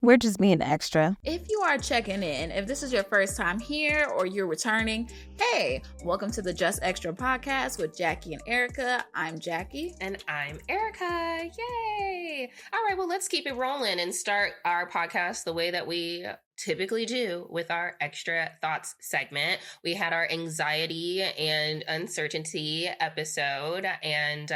We're just being extra. If you are checking in, if this is your first time here or you're returning, hey, welcome to the Just Extra podcast with Jackie and Erica. I'm Jackie. And I'm Erica. Yay! All right, well, let's keep it rolling and start our podcast the way that we typically do with our Extra Thoughts segment. We had our anxiety and uncertainty episode, and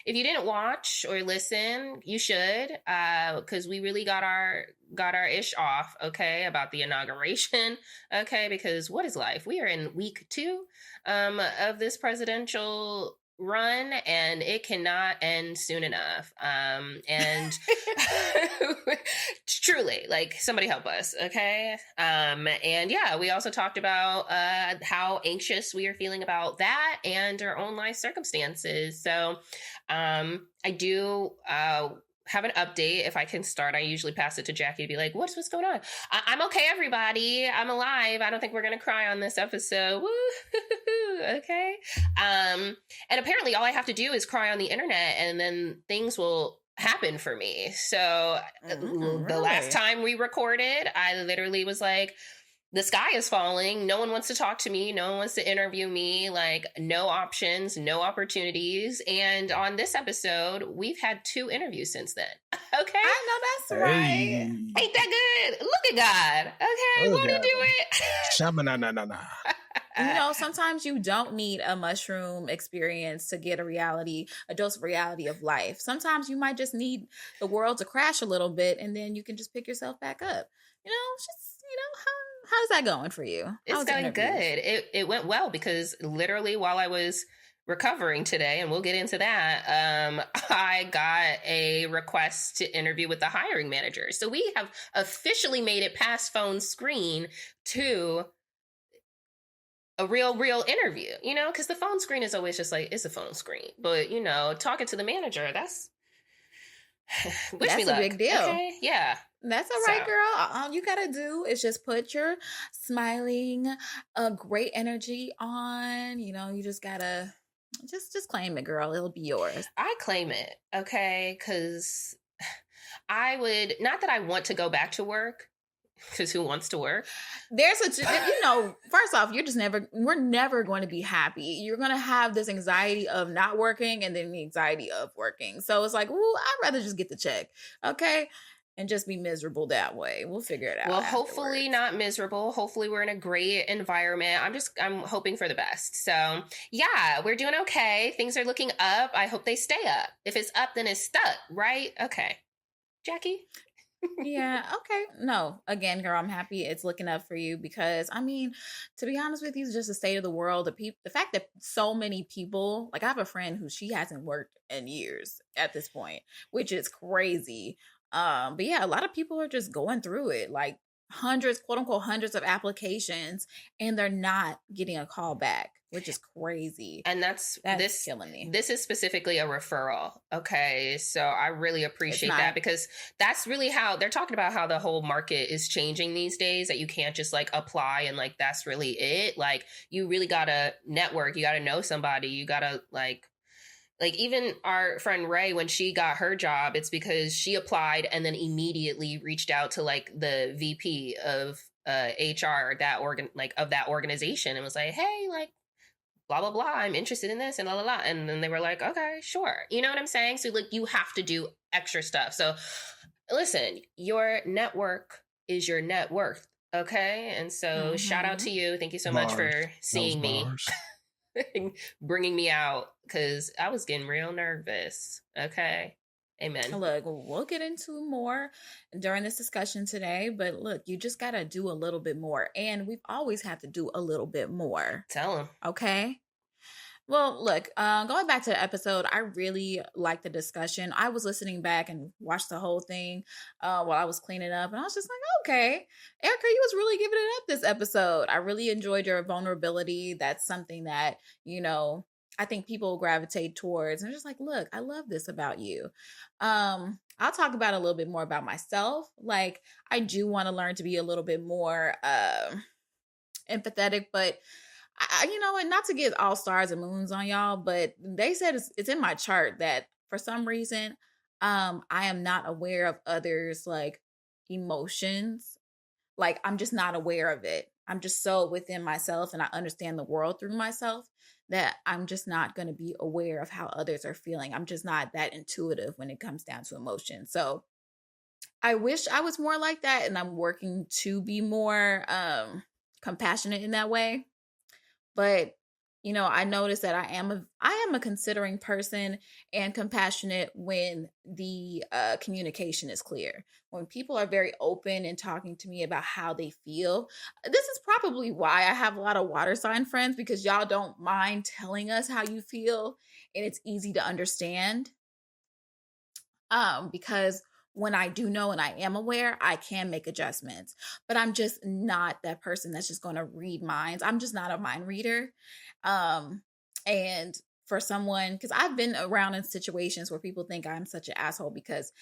if you didn't watch or listen, you should, because we really got our ish off, okay, about the inauguration, okay, because what is life? We are in week 2 of this presidential run, and it cannot end soon enough. And truly, like, somebody help us, okay? And yeah, we also talked about how anxious we are feeling about that and our own life circumstances. So I do have an update. If I can start, I usually pass it to Jackie to be like, what's going on? I'm okay, everybody. I'm alive. I don't think we're going to cry on this episode. Woo! Okay. And apparently all I have to do is cry on the internet and then things will happen for me. So the last time we recorded, I literally was like, the sky is falling. No one wants to talk to me. No one wants to interview me. Like, no options, no opportunities. And on this episode, we've had 2 interviews since then. Okay? I know that's right. Ain't that good? Look at God. Okay, won't he do it? Shabba-na-na-na-na. You know, sometimes you don't need a mushroom experience to get a dose of reality of life. Sometimes you might just need the world to crash a little bit, and then you can just pick yourself back up. You know, just, how's that going for you? It's going good. It went well because literally while I was recovering today, and we'll get into that, I got a request to interview with the hiring manager. So we have officially made it past phone screen to a real interview, because the phone screen is always just like, it's a phone screen. But, talking to the manager, that's a big deal. Okay? Yeah. That's all right, girl. All you gotta do is just put your smiling, great energy on. You just gotta just claim it, girl. It'll be yours. I claim it, okay? Because I would, not that I want to go back to work, because who wants to work? There's first off, we're never going to be happy. You're going to have this anxiety of not working and then the anxiety of working. So it's like, ooh, I'd rather just get the check. Okay. And just be miserable that way. We'll figure it out. Well, hopefully not miserable. Hopefully we're in a great environment. I'm hoping for the best. So yeah, we're doing okay. Things are looking up. I hope they stay up. If it's up, then it's stuck, right? Okay. Jackie? Yeah, okay. No, again, girl, I'm happy it's looking up for you because, to be honest with you, it's just the state of the world. The fact that so many people, like I have a friend who she hasn't worked in years at this point, which is crazy. But yeah, a lot of people are just going through it, like quote unquote, hundreds of applications, and they're not getting a call back, which is crazy. And that's killing me. This is specifically a referral. Okay. So I really appreciate that because that's really how they're talking about how the whole market is changing these days, that you can't just like apply and like, that's really it. Like you really gotta network. You gotta know somebody. You gotta like even our friend Ray, when she got her job, it's because she applied and then immediately reached out to like the VP of HR of that organization and was like, hey, like blah, blah, blah, I'm interested in this and blah, blah, blah. And then they were like, okay, sure. You know what I'm saying? So like you have to do extra stuff. So listen, your network is your net worth. Okay. And so shout out to you. Thank you so much for seeing me. Bringing me out because I was getting real nervous. Okay. Amen. Look, we'll get into more during this discussion today, but look, you just got to do a little bit more. And we've always had to do a little bit more. Tell them. Okay. Well, look, going back to the episode, I really liked the discussion. I was listening back and watched the whole thing while I was cleaning up. And I was just like, okay, Erica, you was really giving it up this episode. I really enjoyed your vulnerability. That's something that, I think people gravitate towards. And just like, look, I love this about you. I'll talk about a little bit more about myself. Like, I do want to learn to be a little bit more empathetic, but and not to get all stars and moons on y'all, but they said it's in my chart that for some reason, I am not aware of others like emotions, like I'm just not aware of it. I'm just so within myself and I understand the world through myself that I'm just not going to be aware of how others are feeling. I'm just not that intuitive when it comes down to emotion. So I wish I was more like that, and I'm working to be more compassionate in that way. But I noticed that I am a considering person and compassionate when the communication is clear. When people are very open and talking to me about how they feel. This is probably why I have a lot of water sign friends, because y'all don't mind telling us how you feel and it's easy to understand. Because when I do know and I am aware, I can make adjustments. But I'm just not that person that's just going to read minds. I'm just not a mind reader. And for someone, because I've been around in situations where people think I'm such an asshole because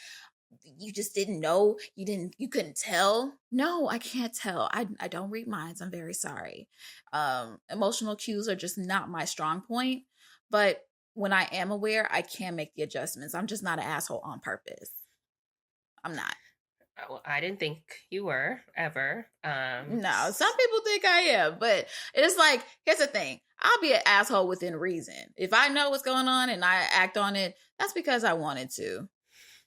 you just didn't know, you couldn't tell. No, I can't tell. I don't read minds. I'm very sorry. Emotional cues are just not my strong point. But when I am aware, I can make the adjustments. I'm just not an asshole on purpose. I'm not. Well, I didn't think you were ever. No, some people think I am, but it's like, here's the thing. I'll be an asshole within reason. If I know what's going on and I act on it, that's because I wanted to.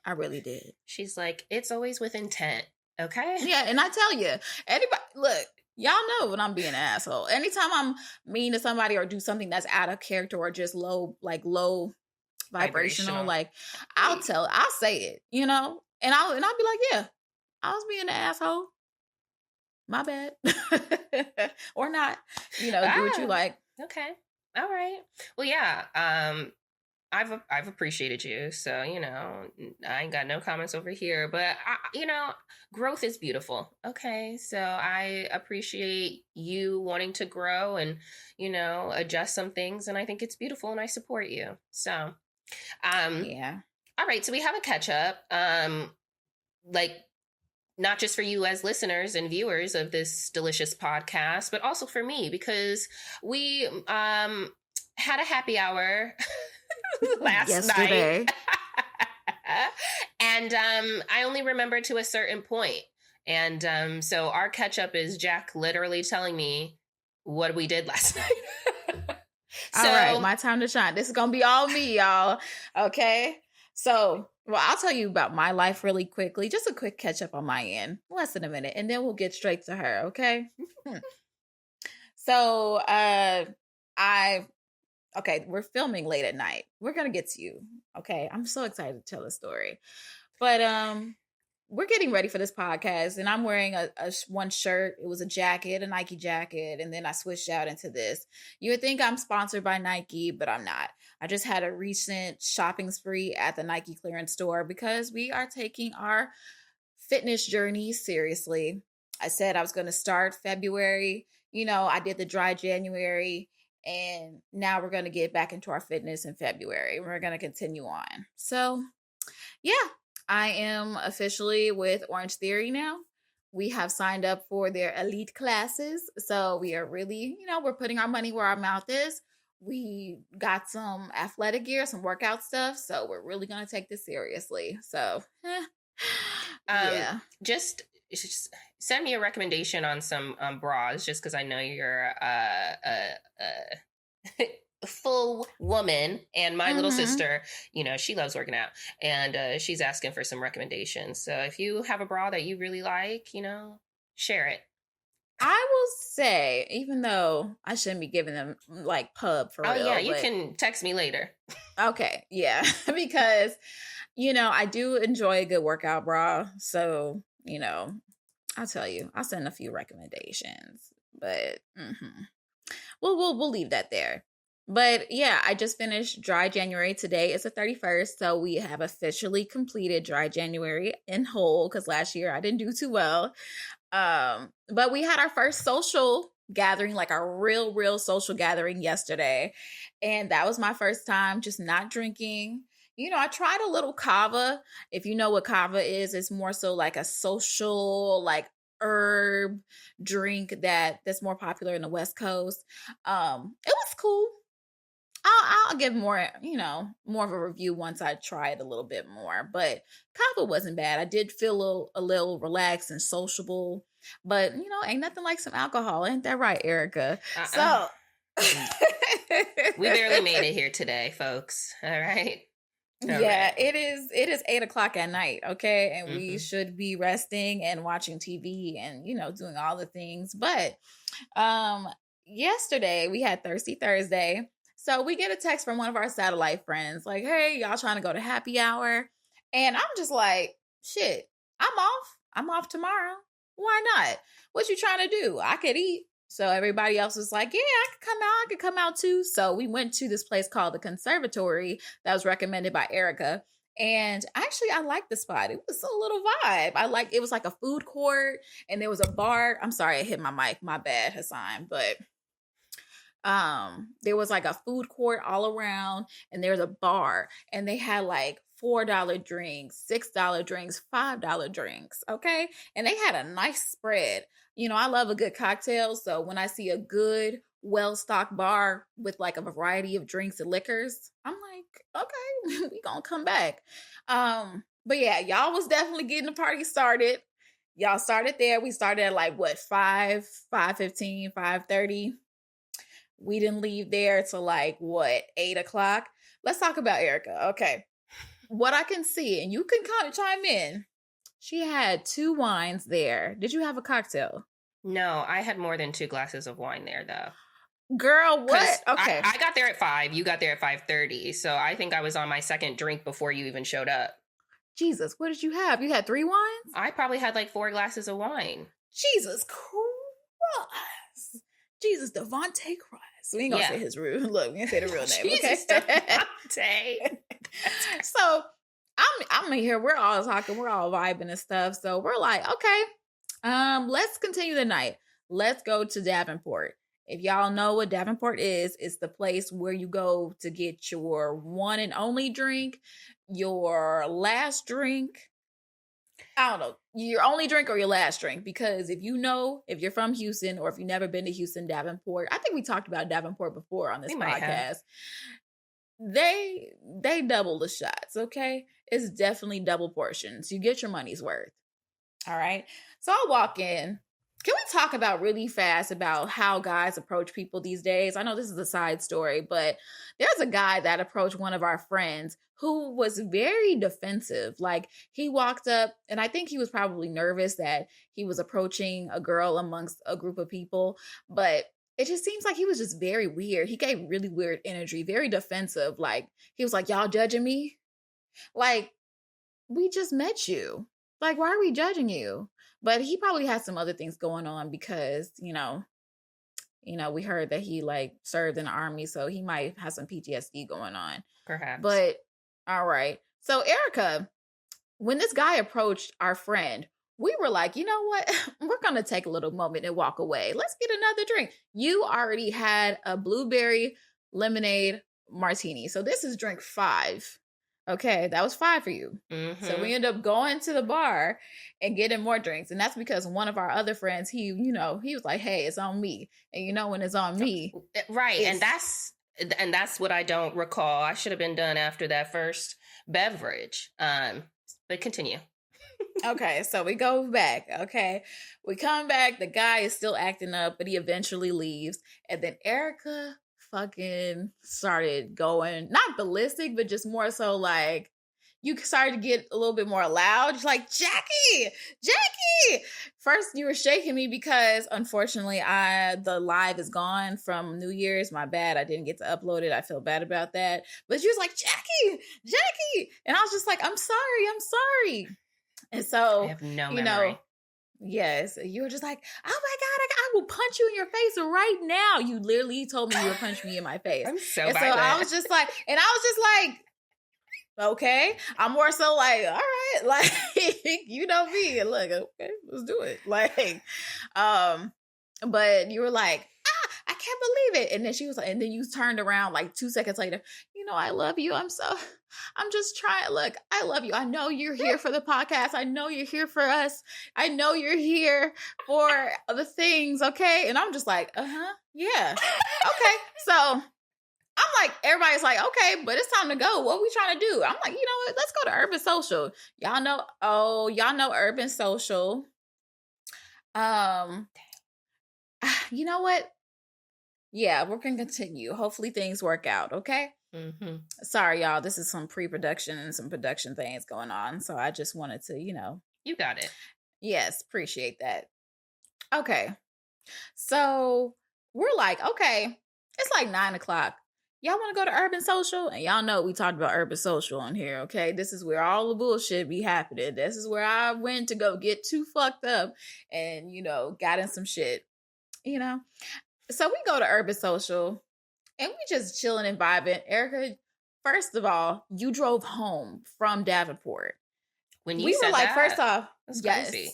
I really did. She's like, it's always with intent. Okay. Yeah, and I tell you, anybody, look, y'all know when I'm being an asshole. Anytime I'm mean to somebody or do something that's out of character or just low vibrational, like I'll say it, and I'll be like, yeah, I was being an asshole. My bad. Or not, do what you like. Okay. All right. Well, yeah. I've appreciated you, so I ain't got no comments over here. But growth is beautiful. Okay, so I appreciate you wanting to grow and adjust some things, and I think it's beautiful, and I support you. So, yeah. All right, so we have a catch up, like not just for you as listeners and viewers of this delicious podcast, but also for me, because we had a happy hour last night. And I only remember to a certain point. And so our catch up is Jack literally telling me what we did last night. All right, my time to shine. This is going to be all me, y'all. Okay. So, well, I'll tell you about my life really quickly. Just a quick catch up on my end. Less than a minute. And then we'll get straight to her. Okay. So, okay, we're filming late at night. We're going to get to you. Okay. I'm so excited to tell the story. But we're getting ready for this podcast, and I'm wearing a one shirt. It was a jacket, a Nike jacket, and then I switched out into this. You would think I'm sponsored by Nike, but I'm not. I just had a recent shopping spree at the Nike clearance store because we are taking our fitness journey seriously. I said I was going to start February. I did the dry January, and now we're going to get back into our fitness in February. We're going to continue on. So, yeah. I am officially with Orange Theory now. We have signed up for their elite classes. So we are really, we're putting our money where our mouth is. We got some athletic gear, some workout stuff. So we're really going to take this seriously. So, yeah. Just send me a recommendation on some bras, just because I know you're full woman, and my little sister, she loves working out, and she's asking for some recommendations. So if you have a bra that you really like, share it. I will say, even though I shouldn't be giving them like pub for real. Oh yeah, you can text me later. Okay, yeah, because I do enjoy a good workout bra. So I'll tell you, I'll send a few recommendations, but we'll leave that there. But yeah, I just finished dry January. Today is the 31st. So we have officially completed dry January in whole, because last year I didn't do too well. But we had our first social gathering, like our real social gathering yesterday. And that was my first time just not drinking. I tried a little kava. If you know what kava is, it's more so like a social, like herb drink that's more popular in the West Coast. It was cool. I'll give more, more of a review once I try it a little bit more. But Kava wasn't bad. I did feel a little relaxed and sociable. But, ain't nothing like some alcohol. Ain't that right, Erica? So we barely made it here today, folks. All right. Yeah, it is 8:00 at night, okay? And we should be resting and watching TV and, doing all the things. But yesterday we had Thirsty Thursday. So we get a text from one of our satellite friends like, hey, y'all trying to go to happy hour? And I'm just like, shit, I'm off. I'm off tomorrow. Why not? What you trying to do? I could eat. So everybody else was like, yeah, I could come out. I could come out too. So we went to this place called the Conservatory that was recommended by Erica. And actually, I liked the spot. It was a little vibe. It was like a food court and there was a bar. I'm sorry, I hit my mic. My bad, Hassan. But there was like a food court all around and there's a bar and they had like $4 drinks, $6 drinks, $5 drinks. Okay. And they had a nice spread. I love a good cocktail. So when I see a good, well-stocked bar with like a variety of drinks and liquors, I'm like, okay, we gonna come back. But yeah, y'all was definitely getting the party started. Y'all started there. We started at like what, 5:15, 5:30. We didn't leave there till like what, 8:00. Let's talk about Erica. Okay. What I can see, and you can kind of chime in. She had 2 wines there. Did you have a cocktail? No, I had more than 2 glasses of wine there, though. Girl, what? Okay. I got there at 5. You got there at 5:30. So I think I was on my second drink before you even showed up. Jesus, what did you have? You had 3 wines? I probably had like 4 glasses of wine. Jesus Christ. Jesus Devontae Christ. We ain't gonna say his real. Look, we ain't say the real name. Jesus Devontae. So I'm here. We're all talking. We're all vibing and stuff. So we're like, okay, let's continue the night. Let's go to Davenport. If y'all know what Davenport is, it's the place where you go to get your one and only drink, your last drink. I don't know, your only drink or your last drink, because if you're from Houston or if you've never been to Houston, Davenport, I think we talked about Davenport before on this podcast. They double the shots, okay? It's definitely double portions. You get your money's worth. All right. So I walk in. Can we talk about really fast about how guys approach people these days? I know this is a side story, but there's a guy that approached one of our friends who was very defensive. Like, he walked up, and I think he was probably nervous that he was approaching a girl amongst a group of people, but it just seems like he was just very weird. He gave really weird energy, very defensive. Like, he was like, y'all judging me? Like, we just met you. Like, why are we judging you? But he probably has some other things going on because, we heard that he like served in the army, so he might have some PTSD going on. Perhaps. But all right. So Erica, when this guy approached our friend, we were like, you know what? We're going to take a little moment and walk away. Let's get another drink. You already had a blueberry lemonade martini. So this is drink 5. Okay, that was 5 for you. Mm-hmm. So we end up going to the bar and getting more drinks. And that's because one of our other friends, he was like, hey, it's on me. And when it's on me. Right. And that's what I don't recall. I should have been done after that first beverage. But continue. Okay, so we go back. Okay, we come back. The guy is still acting up, but he eventually leaves. And then Erica fucking started going, not ballistic, but just more so like, you started to get a little bit more loud. She's like, Jackie! First, you were shaking me because, unfortunately, the live is gone from New Year's. My bad. I didn't get to upload it. I feel bad about that. But she was like, Jackie! And I was just like, I'm sorry. And so, I have no memory. Yes, you were just like, oh my God, I will punch you in your face right now. You literally told me you would punch me in my face. I'm so and violent. So I was just like, okay. I'm more so like, all right, like, you know me. Look, okay, let's do it. Like, but you were like, I can't believe it. And then she was like, and then you turned around like 2 seconds later, I love you. I'm just trying. Look, I love you. I know you're here for the podcast. I know you're here for us. I know you're here for the things. Okay. And I'm just like, yeah. Okay. So I'm like, everybody's like, okay, but it's time to go. What we trying to do? I'm like, you know what? Let's go to Urban Social. Y'all know Urban Social. You know what? Yeah, we're gonna continue. Hopefully things work out. Okay. Mm-hmm. Sorry, y'all. This is some pre-production and some production things going on. So I just wanted to, You got it. Yes, appreciate that. Okay. So we're like, okay, it's like 9:00. Y'all want to go to Urban Social? And y'all know we talked about Urban Social on here, okay? This is where all the bullshit be happening. This is where I went to go get too fucked up and, got in some shit, So we go to Urban Social and we just chilling and vibing. Erica, first of all, you drove home from Davenport. When you we said were like, that, first off, that's yes, crazy.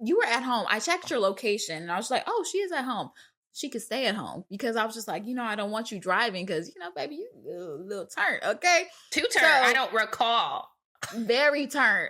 You were at home. I checked your location and I was like, oh, she is at home. She could stay at home because I was just like, I don't want you driving because, baby, you a little turn, okay? Too turn. I don't recall. Very turn.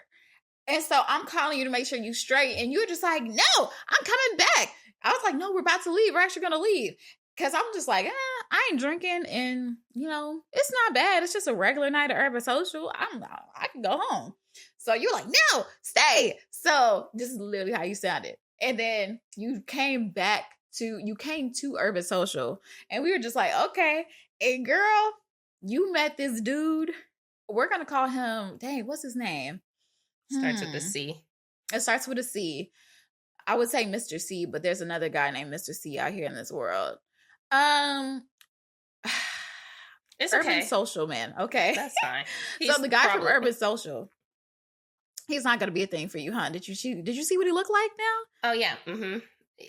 And so I'm calling you to make sure you straight. And you were just like, no, I'm coming back. I was like, no, we're about to leave. We're actually going to leave. Because I'm just like, I ain't drinking. And, it's not bad. It's just a regular night at Urban Social. I can go home. So you're like, no, stay. So this is literally how you sounded. And then you came to Urban Social. And we were just like, okay. And girl, you met this dude. We're going to call him, dang, what's his name? Starts with a C. It starts with a C. I would say Mr. C, but there's another guy named Mr. C out here in this world. It's Urban okay. Social man. Okay. That's fine. So the guy from Urban Social, he's not going to be a thing for you, huh? Did you see what he looked like now? Oh, yeah. Mm-hmm.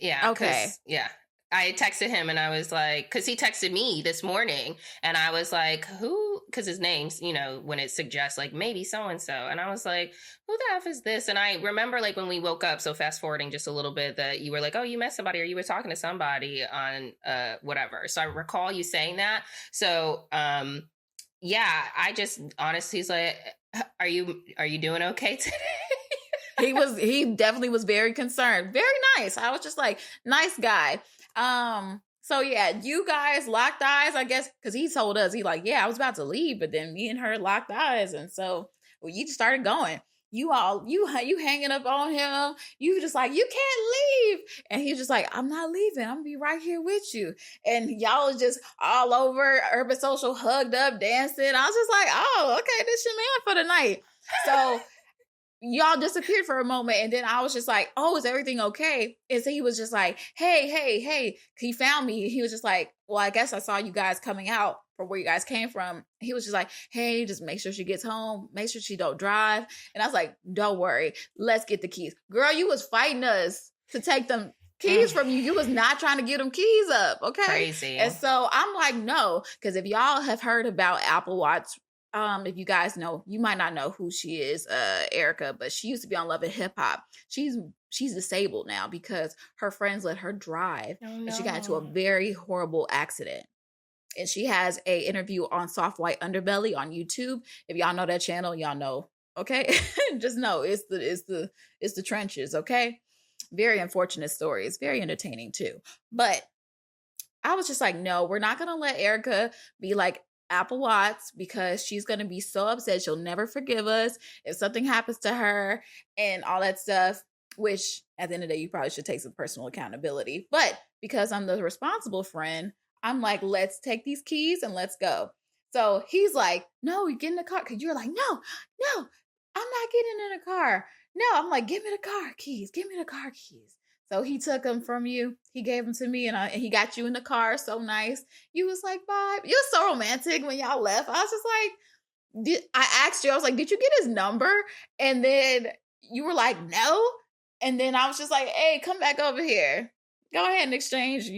Yeah. Okay. Yeah. I texted him and I was like, because he texted me this morning and I was like, who? Because his name's, when it suggests like maybe so-and-so. And I was like, who the F is this? And I remember like when we woke up, so fast forwarding just a little bit, that you were like, oh, you met somebody or you were talking to somebody on whatever. So I recall you saying that. So yeah, I just honestly, he's like, are you doing okay today? He definitely was very concerned. Very nice. I was just like, nice guy. So yeah, you guys locked eyes, I guess, because he told us, he like, yeah, I was about to leave, but then me and her locked eyes. And so you just started going. You hanging up on him. You just like, you can't leave. And he's just like, I'm not leaving. I'm gonna be right here with you. And y'all was just all over Urban Social, hugged up, dancing. I was just like, oh, okay, this your man for the night. So y'all disappeared for a moment. And then I was just like, oh, is everything okay? And so he was just like, hey. He found me. He was just like, well, I guess I saw you guys coming out from where you guys came from. He was just like, hey, just make sure she gets home. Make sure she don't drive. And I was like, don't worry. Let's get the keys. Girl, you was fighting us to take them keys from you. You was not trying to get them keys up. Okay. Crazy. And so I'm like, no, because if y'all have heard about Apple Watch, if you guys know, you might not know who she is, Erica, but she used to be on Love and Hip Hop. She's disabled now because her friends let her drive, and she got into a very horrible accident. And she has a interview on Soft White Underbelly on YouTube. If y'all know that channel, y'all know. Okay, just know it's the trenches. Okay, very unfortunate story. It's very entertaining too. But I was just like, no, we're not gonna let Erica be like Apple Watts because she's going to be so upset. She'll never forgive us if something happens to her and all that stuff, which at the end of the day, you probably should take some personal accountability. But because I'm the responsible friend, I'm like, let's take these keys and let's go. So he's like, no, you get in the car. Cause you're like, no, I'm not getting in a car. No, I'm like, give me the car keys. Give me the car keys. So he took them from you. He gave them to me, and he got you in the car. So nice. You was like, bye. You was so romantic when y'all left. I was just like, I asked you, I was like, did you get his number? And then you were like, no. And then I was just like, hey, come back over here. Go ahead and exchange,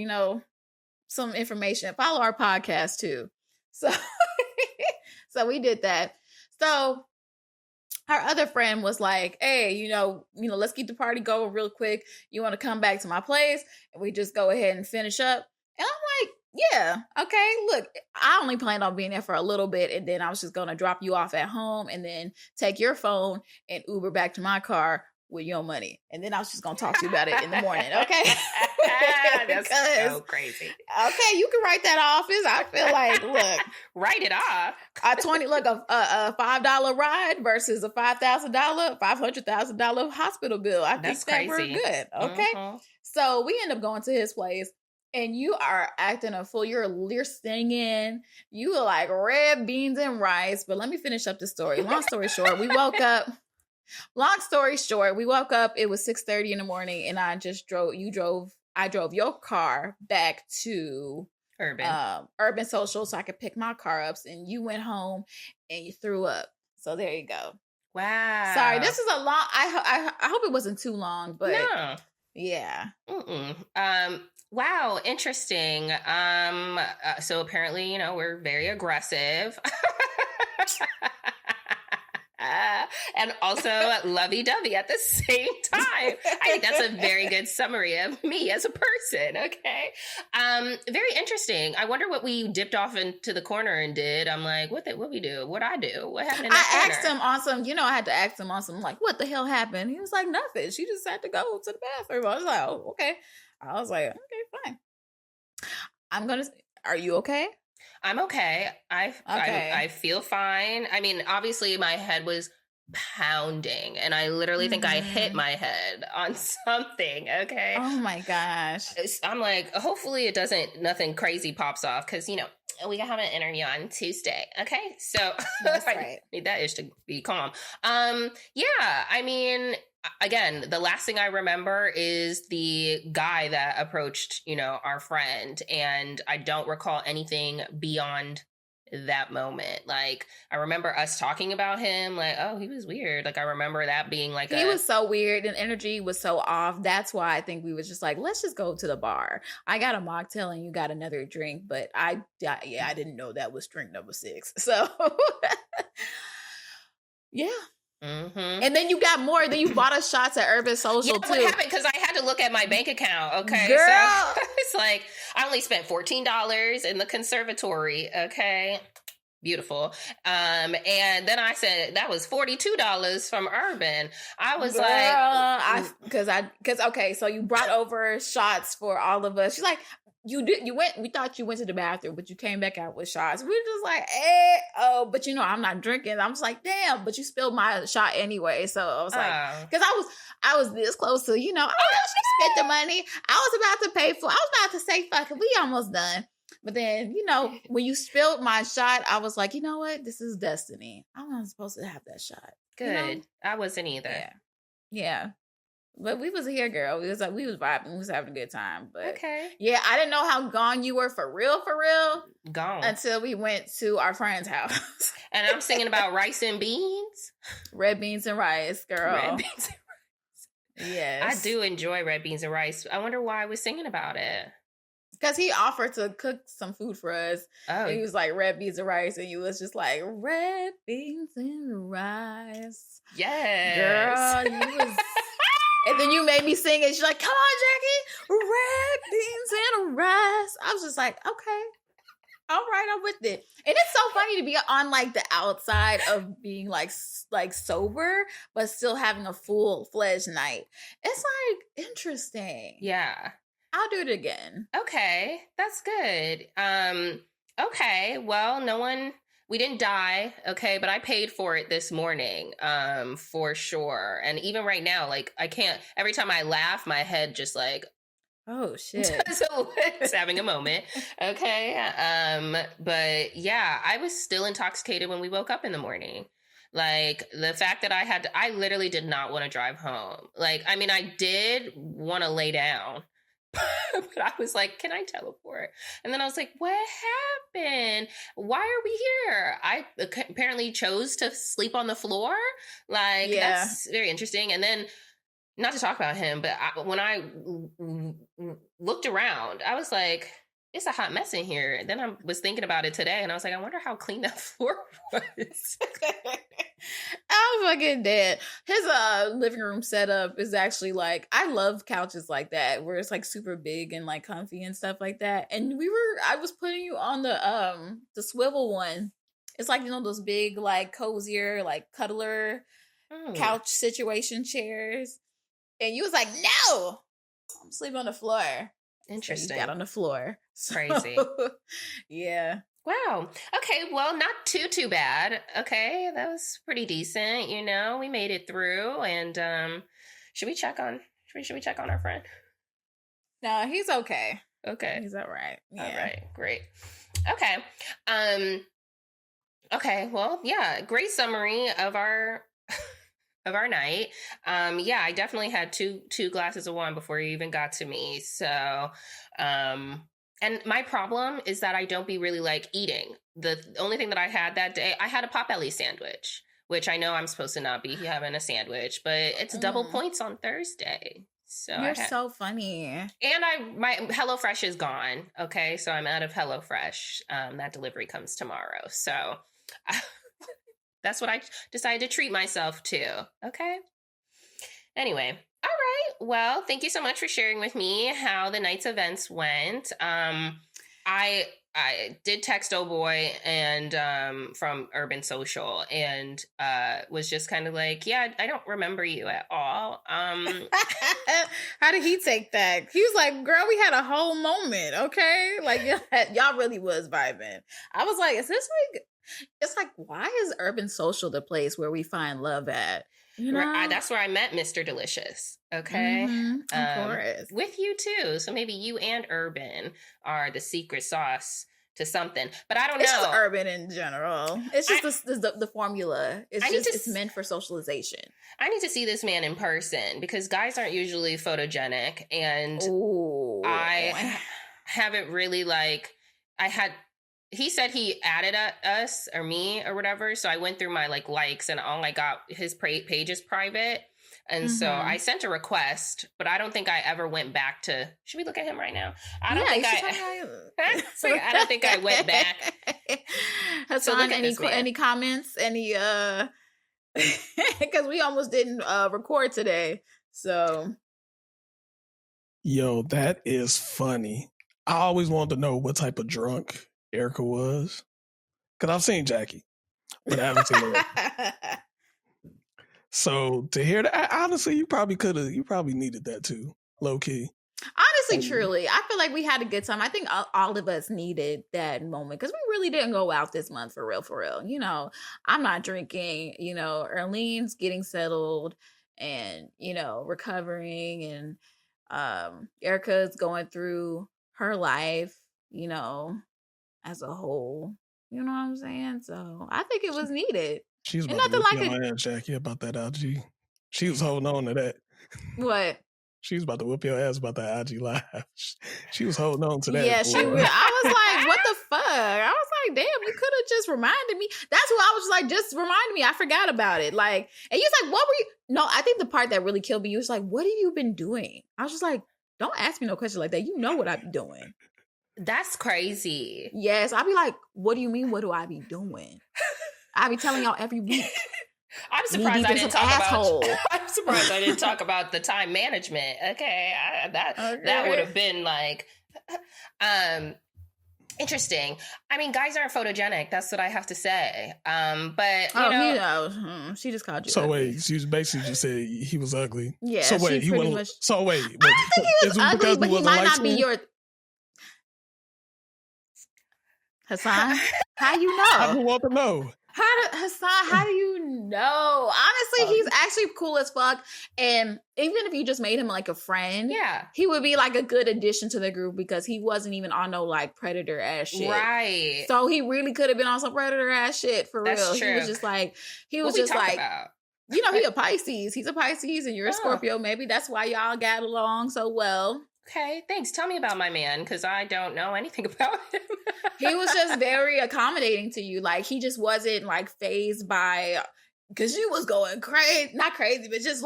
some information. Follow our podcast too. So, so we did that. So our other friend was like, hey, let's keep the party going real quick. You want to come back to my place? And we just go ahead and finish up. And I'm like, yeah, okay. Look, I only planned on being there for a little bit. And then I was just going to drop you off at home and then take your phone and Uber back to my car with your money. And then I was just going to talk to you about it in the morning. Okay. That's so crazy. Okay. You can write that off. I feel like, look, write it off. a $5 ride versus a $500,000 hospital bill. I think that we're good. Okay. Mm-hmm. So we end up going to his place. And you are acting a fool. You're singing. You are like red beans and rice. But let me finish up the story. Long story short, we woke up. It was 6:30 in the morning, and I drove your car back to Urban Social so I could pick my car up. And you went home and you threw up. So there you go. Wow. Sorry, this is a long. I hope it wasn't too long, but no. Yeah. Wow, interesting. So apparently, we're very aggressive. And also lovey-dovey at the same time. I think that's a very good summary of me as a person. Okay. Very interesting. I wonder what we dipped off into the corner and did. I'm like, what we do? What'd I do? What happened in that corner? Asked him on some, I had to ask him on some, like, what the hell happened? He was like, nothing. She just had to go to the bathroom. I was like, oh, okay. I was like, okay, fine. Are you okay? I'm okay. I feel fine. I mean, obviously my head was pounding and I literally think I hit my head on something. Okay. Oh my gosh. I'm like, hopefully nothing crazy pops off because, we have an interview on Tuesday. Okay. So that's right. I need that ish to be calm. Yeah. I mean, again, the last thing I remember is the guy that approached, our friend, and I don't recall anything beyond that moment. Like, I remember us talking about him, like, oh, he was weird. Like, I remember that being like he was so weird and energy was so off. That's why I think we was just like, let's just go to the bar. I got a mocktail and you got another drink, but I didn't know that was drink number 6. So yeah. Mm-hmm. And then you got more. Then you bought us shots at Urban Social too. What happened? Because I had to look at my bank account. Okay, girl. So it's like I only spent $14 in the conservatory. Okay, beautiful. And then I said that was $42 from Urban. I was okay. So you brought over shots for all of us. She's like, we thought you went to the bathroom, but you came back out with shots. We were just like, but I'm not drinking. I'm just like, damn, but you spilled my shot anyway. So I was like, because I was this close to, she spent the money. I was about to pay for, I was about to say, fuck it, we almost done. But then, when you spilled my shot, I was like, you know what? This is destiny. I'm not supposed to have that shot. Good. I wasn't either. Yeah. But we was here, girl. We was vibing. We was having a good time. But okay. Yeah, I didn't know how gone you were for real. Gone. Until we went to our friend's house. And I'm singing about rice and beans. Red beans and rice, girl. Red beans and rice. Yes. I do enjoy red beans and rice. I wonder why I was singing about it. Because he offered to cook some food for us. Oh. And he was like, red beans and rice. And you was just like, red beans and rice. Yes. Girl, you was... And then you made me sing it. She's like, come on, Jackie. Red beans and rice. I was just like, okay. All right, I'm with it. And it's so funny to be on like the outside of being like sober, but still having a full-fledged night. It's like interesting. Yeah. I'll do it again. Okay. That's good. Okay. Well, we didn't die, okay, but I paid for it this morning, for sure. And even right now, like, I can't, every time I laugh, my head just like, oh, shit. So it's having a moment, okay? But yeah, I was still intoxicated when we woke up in the morning. Like, the fact that I literally did not want to drive home. Like, I mean, I did want to lay down. But I was like, can I teleport? And then I was like, what happened? Why are we here? I apparently chose to sleep on the floor. Like, That's very interesting. And then, not to talk about him, but when I looked around, I was like, it's a hot mess in here. And then I was thinking about it today, and I was like, I wonder how clean that floor was. I was fucking dead. His living room setup is actually like, I love couches like that, where it's like super big and like comfy and stuff like that. And I was putting you on the swivel one. It's like, those big, like cozier, like cuddler couch situation chairs. And you was like, no, I'm sleeping on the floor. Interesting. So you got on the floor. Crazy. Yeah. Wow. Okay. Well, not too bad. Okay. That was pretty decent. We made it through. And should we check on our friend? No, he's okay. Okay. He's all right. Yeah. All right. Great. Okay. Okay. Well, yeah. Great summary of our night. Yeah, I definitely had two glasses of wine before you even got to me. So, and my problem is that I don't be really like eating. The only thing that I had that day, I had a Potbelly sandwich, which I know I'm supposed to not be having a sandwich, but it's double points on Thursday. So you're so funny. And my HelloFresh is gone. Okay, so I'm out of HelloFresh. That delivery comes tomorrow. So that's what I decided to treat myself to. Okay. Anyway. All right. Well, thank you so much for sharing with me how the night's events went. I did text Oh Boy and from Urban Social and was just kind of like, yeah, I don't remember you at all. How did he take that? He was like, girl, we had a whole moment, okay? Like, y'all really was vibing. I was like, is this like, it's like, why is Urban Social the place where we find love at? That's where I met Mr. Delicious. Okay. Of course. With you too. So maybe you and Urban are the secret sauce to something, but I don't know. It's just Urban in general. It's just the formula. It's meant for socialization. I need to see this man in person because guys aren't usually photogenic, and I haven't really he said he added us or me or whatever. So I went through my likes and all I got his page is private. And so I sent a request, but I don't think I ever went back to, should we look at him right now? I don't think I went back. Hassan, any comments? Because we almost didn't record today. So. Yo, that is funny. I always wanted to know what type of drunk Erica was, because I've seen Jackie, but I haven't seen her. So to hear that, honestly, you probably needed that too, low key. Honestly, truly, I feel like we had a good time. I think all of us needed that moment because we really didn't go out this month for real. I'm not drinking. Erlene's getting settled and recovering, and Erica's going through her life. As a whole, you know what I'm saying? So I think it was needed. She's about to whip your ass, Jackie, about that IG. She was holding on to that. What? She was about to whip your ass about that IG live. She was holding on to that. Yeah, she was. I was like, what the fuck? I was like, damn, you could have just reminded me. That's what I was like, just remind me. I forgot about it. And you was like, what were you? No, I think the part that really killed me, you was like, what have you been doing? I was just like, don't ask me no question like that. You know what I be doing. That's crazy. Yes, I'll be like, what do you mean? What do I be doing? I be telling y'all every week. I'm surprised I didn't talk about. I'm surprised I didn't talk about the time management. Okay, that would have been interesting. I mean, guys aren't photogenic. That's what I have to say. But she just called you. So ugly. wait, she basically just said he was ugly. Yeah. So wait, he wasn't. Much... So wait, I don't think he was ugly, but he might not be your. Hassan, how you know? I want to know. How do you know? Honestly, he's actually cool as fuck. And even if you just made him like a friend, he would be like a good addition to the group because he wasn't even on no predator ass shit. Right. So he really could have been on some predator ass shit for That's real. True. He was just about? He a Pisces. He's a Pisces and you're a Scorpio. Maybe that's why y'all got along so well. Okay, thanks. Tell me about my man, because I don't know anything about him. He was just very accommodating to you. He just wasn't fazed by, because you was going crazy, not crazy, but just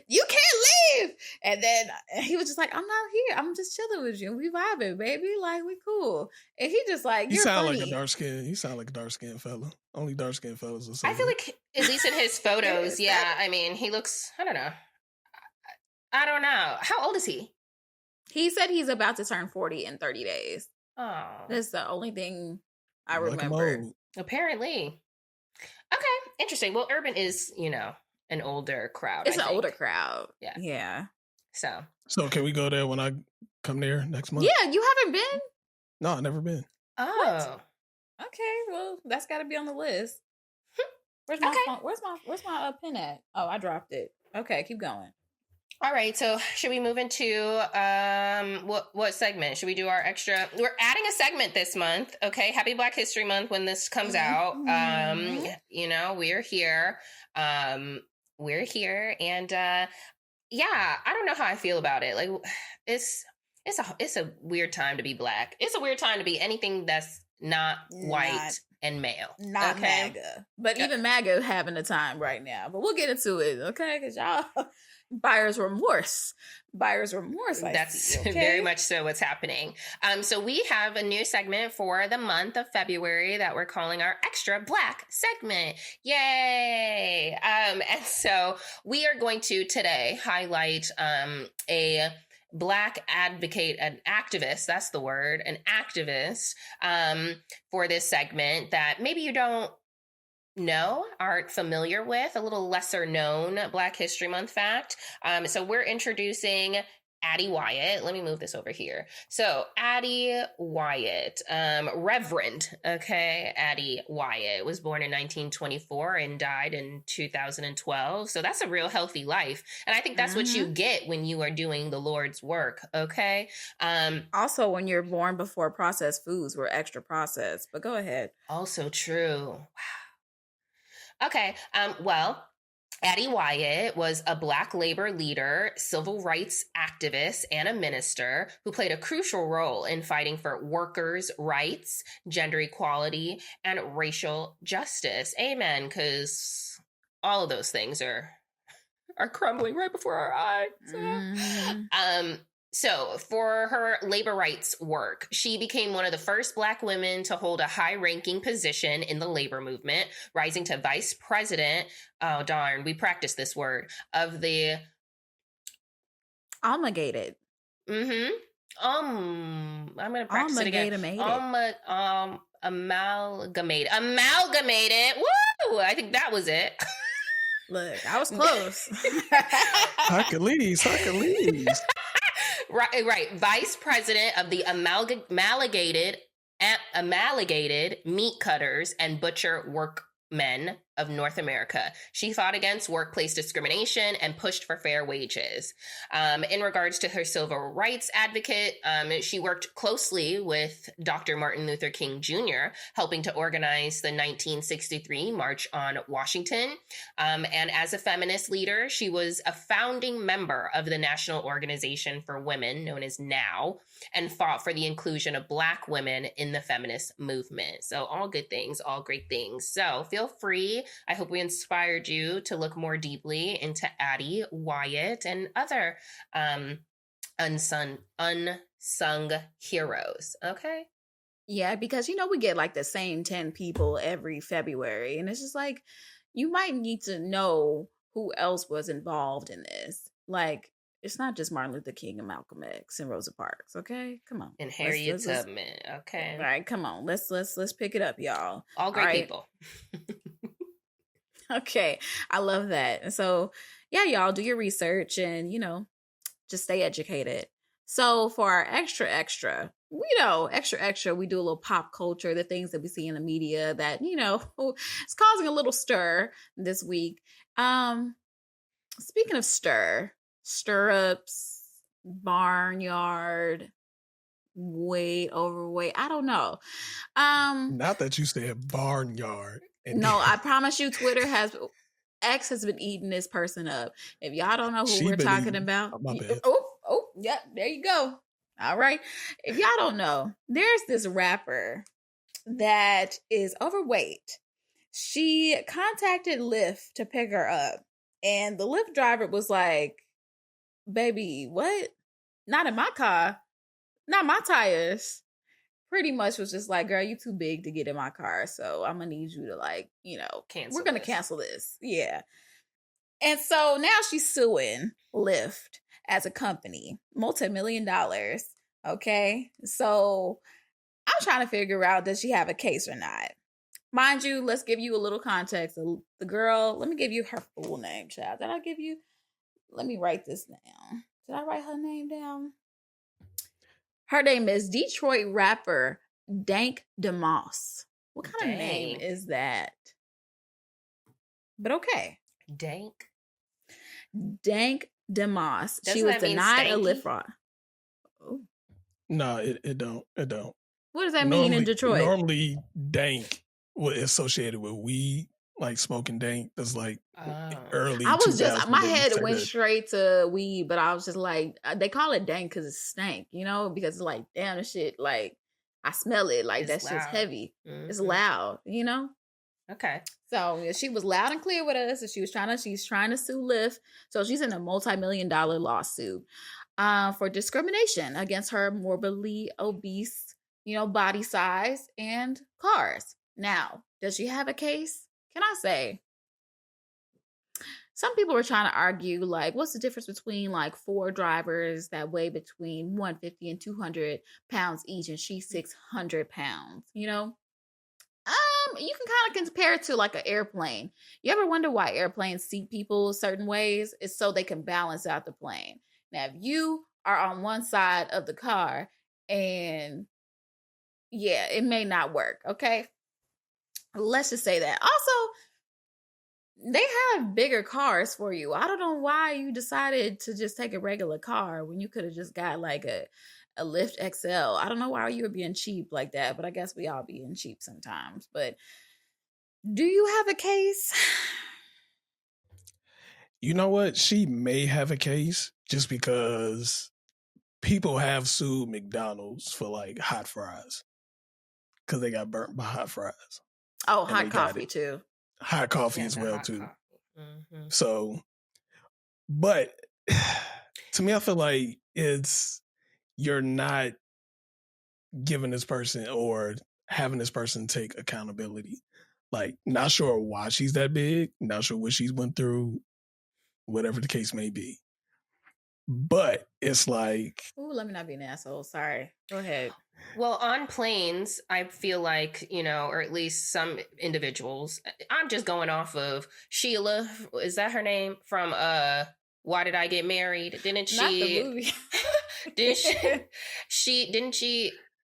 you can't leave. And then he was just like, I'm not here. I'm just chilling with you. We vibing, baby. We cool. And he just he sound like a dark skin. He sound like a dark skinned fella. Only dark skinned fellas will say I feel like, at least in his photos, I mean, he looks, I don't know. How old is he? He said he's about to turn 40 in 30 days. Oh. That's the only thing I remember. Apparently. Okay, interesting. Well, Urban is, an older crowd. It's an older crowd. Yeah. Yeah. So can we go there when I come there next month? Yeah, you haven't been? No, I've never been. Oh. What? Okay, well, that's got to be on the list. Where's my phone? Where's my pen at? Oh, I dropped it. Okay, keep going. All right, so should we move into what segment? Should we do our extra? We're adding a segment this month. Okay, Happy Black History Month when this comes out. You know, we're here. We're here, and yeah, I don't know how I feel about it. Like, it's a weird time to be Black. It's a weird time to be anything that's not white and male. Not MAGA. But even MAGA having a time right now. But we'll get into it, okay? Because y'all, buyer's remorse. That's very much so what's happening. So we have a new segment for the month of February that we're calling our Extra Black segment. Yay! And so we are going to today highlight a Black advocate, an activist, that's the word, an activist for this segment that maybe you don't know, aren't familiar with, a little lesser known Black History Month fact. So we're introducing Addie Wyatt. Let me move this over here. So Addie Wyatt, Reverend, okay, Addie Wyatt was born in 1924 and died in 2012. So that's a real healthy life. And I think that's what you get when you are doing the Lord's work, okay? Also, when you're born before processed foods were extra processed. But go ahead. Also true. Wow. Okay, well, Addie Wyatt was a Black labor leader, civil rights activist, and a minister who played a crucial role in fighting for workers' rights, gender equality, and racial justice. Amen, because all of those things are crumbling right before our eyes. So for her labor rights work, she became one of the first Black women to hold a high-ranking position in the labor movement, rising to vice president. Oh, darn, we practiced this word of the Omulgated. I'm going to practice it again. Amalgamated. Woo! I think that was it. Look, I was close. Hercules. Right. Vice president of the amalgamated meat cutters and butcher workmen of North America. She fought against workplace discrimination and pushed for fair wages. In regards to her civil rights advocate, she worked closely with Dr. Martin Luther King Jr., helping to organize the 1963 March on Washington. And as a feminist leader, she was a founding member of the National Organization for Women, known as NOW, and fought for the inclusion of Black women in the feminist movement. So all good things, all great things. So feel free. I hope we inspired you to look more deeply into Addie Wyatt and other unsung heroes. Okay. Yeah, because, we get like the same 10 people every February. And it's just like, you might need to know who else was involved in this. Like, it's not just Martin Luther King and Malcolm X and Rosa Parks. Okay, come on. And Harriet Tubman. Okay. All right, come on. Let's pick it up, y'all. All great people. Okay, I love that. And so, yeah, y'all do your research and, just stay educated. So for our extra, we do a little pop culture, the things that we see in the media that, it's causing a little stir this week. Speaking of stirrups, barnyard, overweight. I don't know. Not that you said barnyard. No, I promise you, X has been eating this person up. If y'all don't know who we're talking about, yep, there you go. All right. If y'all don't know, there's this rapper that is overweight. She contacted Lyft to pick her up, and the Lyft driver was like, "Baby, what? Not in my car. Not my tires." Pretty much was just like, "Girl, you too big to get in my car, so I'm gonna need you to cancel. We're gonna cancel this." Yeah. And so now she's suing Lyft as a company, $multi-million. Okay. So I'm trying to figure out, does she have a case or not? Mind you, let's give you a little context. The girl, let me give you her full name, child. Did I give you? Let me write this down. Did I write her name down? Her name is Detroit rapper Dank DeMoss. What kind of name is that? But okay. Dank DeMoss. She was denied a Lyft ride. Oh. No, it don't. What does that mean in Detroit? Normally, dank was associated with weed, like smoking dank. That's like early. I was just, my head went straight to weed, but I was just like, they call it dank because it stank, you know, because it's like, damn, this shit, like, I smell it, like, that shit's heavy. Mm-hmm. It's loud, you know? Okay. So yeah, she was loud and clear with us, and she's trying to sue Lyft. So she's in a multi-million-dollar lawsuit for discrimination against her morbidly obese, you know, body size and cars. Now, does she have a case? Can I say? Some people were trying to argue, like, what's the difference between like 4 drivers that weigh between 150 and 200 pounds each, and she's 600 pounds, you know? You can kind of compare it to like an airplane. You ever wonder why airplanes seat people certain ways? It's so they can balance out the plane. Now, if you are on one side of the car, and yeah, it may not work, okay? Let's just say that. Also, they have bigger cars for you. I don't know why you decided to just take a regular car when you could have just got like a Lyft XL. I don't know why you were being cheap like that, but I guess we all being cheap sometimes. But do you have a case? You know what? She may have a case just because people have sued McDonald's for like hot fries because they got burnt by hot fries. Oh, hot coffee too. Hot coffee as well too. Mm-hmm. So, but to me, I feel like you're not giving this person or having this person take accountability. Like, not sure why she's that big, not sure what she's went through, whatever the case may be. But it's like... Ooh, let me not be an asshole. Sorry. Go ahead. Well, on planes, I feel like, you know, or at least some individuals, I'm just going off of Sheila. Is that her name? From Why Did I Get Married? Didn't she... Not the movie.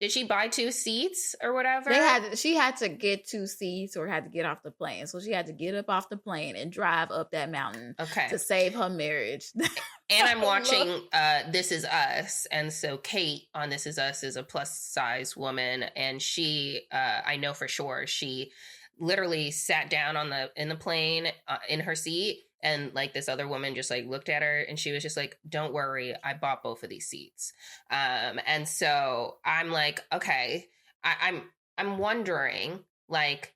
Did she buy 2 seats or whatever? She had to get 2 seats or had to get off the plane. So she had to get up off the plane and drive up that mountain to save her marriage. And I'm watching This Is Us. And so Kate on This Is Us is a plus size woman. And she, I know for sure, she literally sat down in the plane in her seat. And like this other woman just like looked at her and she was just like, don't worry, I bought both of these seats. And so I'm like, okay, I'm wondering, like,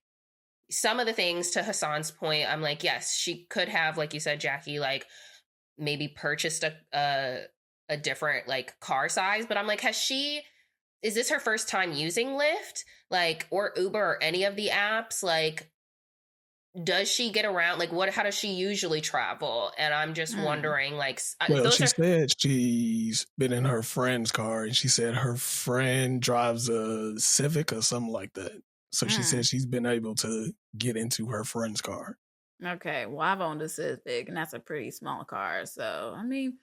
some of the things, to Hassan's point, I'm like, yes, she could have, like you said, Jackie, like maybe purchased a different like car size, but I'm like, is this her first time using Lyft, like, or Uber or any of the apps? Like, does she get around? Like, how does she usually travel? And I'm just wondering, like... Well, she said she's been in her friend's car, and she said her friend drives a Civic or something like that. So she said she's been able to get into her friend's car. Okay, well, I've owned a Civic, and that's a pretty small car. So, I mean,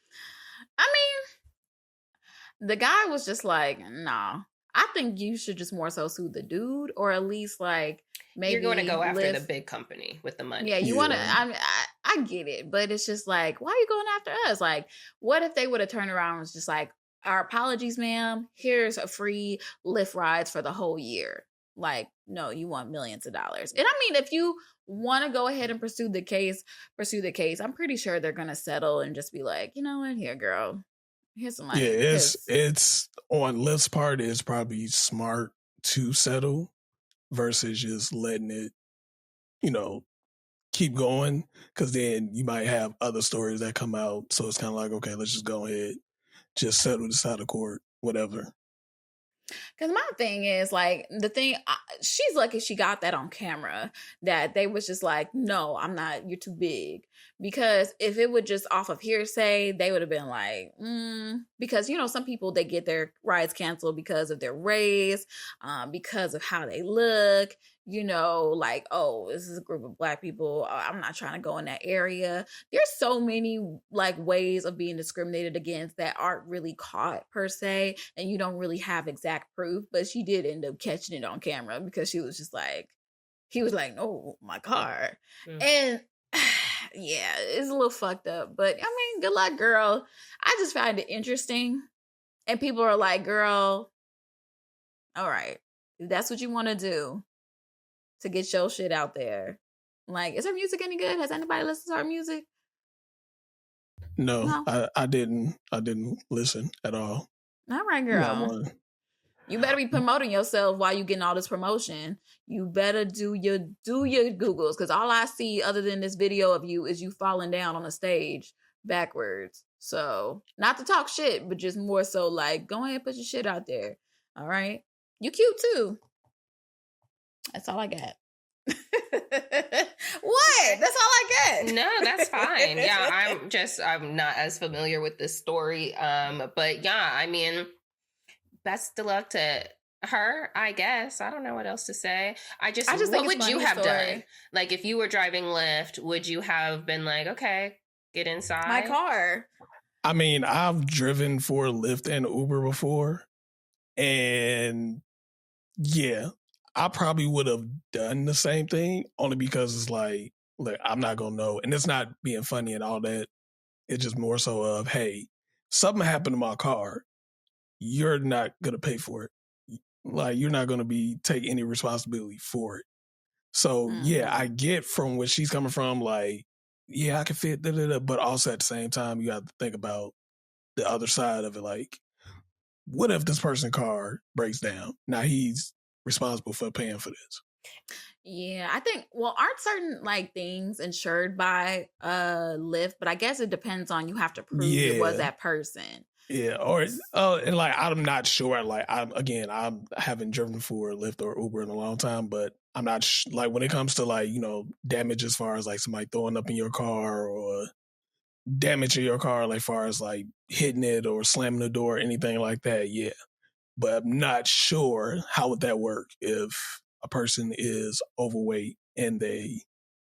the guy was just like, nah. I think you should just more so sue the dude, or at least like maybe you're going to go after the big company with the money. Yeah, you want to. I get it, but it's just like, why are you going after us? Like, what if they would have turned around and was just like, our apologies, ma'am. Here's a free Lyft rides for the whole year. Like, no, you want millions of dollars. And I mean, if you want to go ahead and pursue the case. I'm pretty sure they're going to settle and just be like, you know what, here, girl. Here's some money. Yeah, it's on Lyft's part. It's probably smart to settle versus just letting it, you know, keep going. Because then you might have other stories that come out. So it's kind of like, okay, let's just go ahead, just settle this out of court, whatever. Because my thing is, like, she's lucky she got that on camera, that they was just like, no, I'm not, you're too big. Because if it would just off of hearsay, they would have been like, because, you know, some people, they get their rides canceled because of their race, because of how they look, you know, like, oh, this is a group of Black people. I'm not trying to go in that area. There's so many like ways of being discriminated against that aren't really caught per se. And you don't really have exact proof, but she did end up catching it on camera because she was just like, he was like, no, my car. And yeah, it's a little fucked up, but I mean, good luck, girl. I just find it interesting. And people are like, girl, all right, if that's what you want to do to get your shit out there. Like, is her music any good? Has anybody listened to her music? No. I didn't listen at all. All right, girl. You better be promoting yourself while you getting all this promotion. You better do your Googles, because all I see other than this video of you is you falling down on the stage backwards. So not to talk shit, but just more so like, go ahead and put your shit out there. All right. You cute too. That's all I got. What? That's all I get. No, that's fine. Yeah, I'm not as familiar with this story. But yeah, I mean, best of luck to her, I guess. I don't know what else to say. I just what would you have done? Like, if you were driving Lyft, would you have been like, okay, get inside my car? I mean, I've driven for Lyft and Uber before, and yeah, I probably would have done the same thing, only because it's like, look, I'm not gonna know, and it's not being funny and all that. It's just more so of, hey, something happened to my car. You're not going to pay for it. Like, you're not going to take any responsibility for it. So, yeah, I get from where she's coming from, like, yeah, I can fit, but also at the same time, you have to think about the other side of it. Like, what if this person's car breaks down? Now he's responsible for paying for this. Yeah, I think, well, aren't certain like things insured by Lyft? But I guess it depends on, you have to prove it was that person. Yeah, or and like, I'm not sure. Like, I haven't driven for Lyft or Uber in a long time, but I'm not like, when it comes to like, you know, damage as far as like somebody throwing up in your car or damaging your car, like far as like hitting it or slamming the door, anything like that. Yeah, but I'm not sure how would that work if a person is overweight and they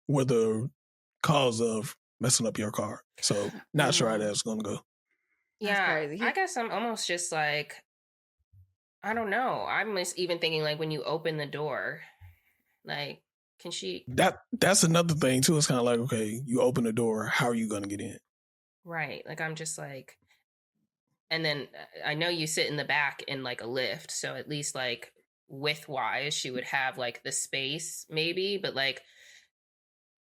were the cause of messing up your car. So not sure how that's going to go. Yeah, I guess I'm almost just like, I don't know. I'm just even thinking like, when you open the door, like, can she? That's another thing too. It's kind of like, okay, you open the door, how are you going to get in? Right. Like, I'm just like, and then I know you sit in the back in like a Lyft, so at least like width wise, she would have like the space maybe, but like,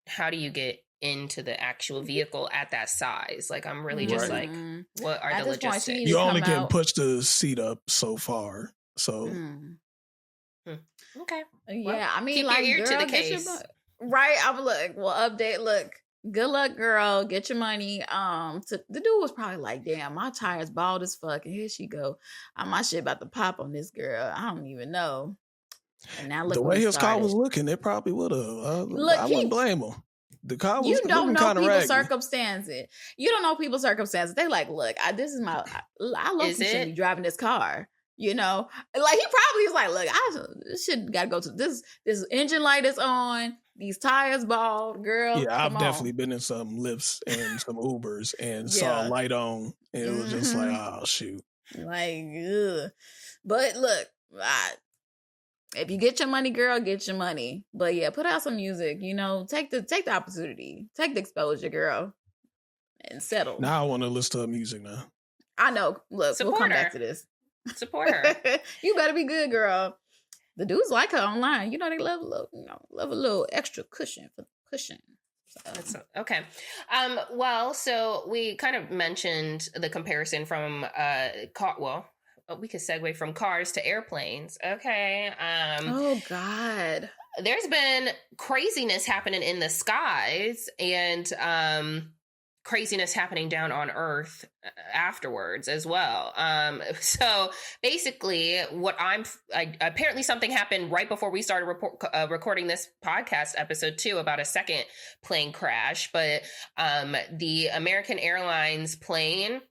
how do you get into the actual vehicle at that size? Like, I'm really just like, what are the logistics? You only can push the seat up so far. So okay, yeah, I mean, keep like, your ear girl, to the case. Right, I'm look. Well, update. Look, good luck, girl. Get your money. The dude was probably like, damn, my tire's bald as fuck, and here she go. My shit about to pop on this girl. I don't even know. And now look, the way his car was looking, it probably would have. I wouldn't blame him. The car was, you don't know people's raggedy. circumstances. You don't know people's circumstances. They like, look, I love to be driving this car. You know, like, he probably is like, look, this shit got to go to this engine light is on. These tires bald, girl. Yeah, I've definitely been in some Lyfts and some Ubers and saw a light on, and it was just like, oh shoot. Like, ugh. But look, if you get your money, girl, get your money. But yeah, put out some music. You know, take the opportunity, take the exposure, girl, and settle. Now I want to listen to her music now. I know. Look, we'll come back to this. Support her. You better be good, girl. The dudes like her online. You know, they love a little extra cushion for pushing. So. Okay. Well, so we kind of mentioned the comparison from we could segue from cars to airplanes. Okay. Oh God. There's been craziness happening in the skies, and craziness happening down on Earth afterwards as well. So basically, apparently something happened right before we started recording this podcast episode too about a second plane crash. But the American Airlines plane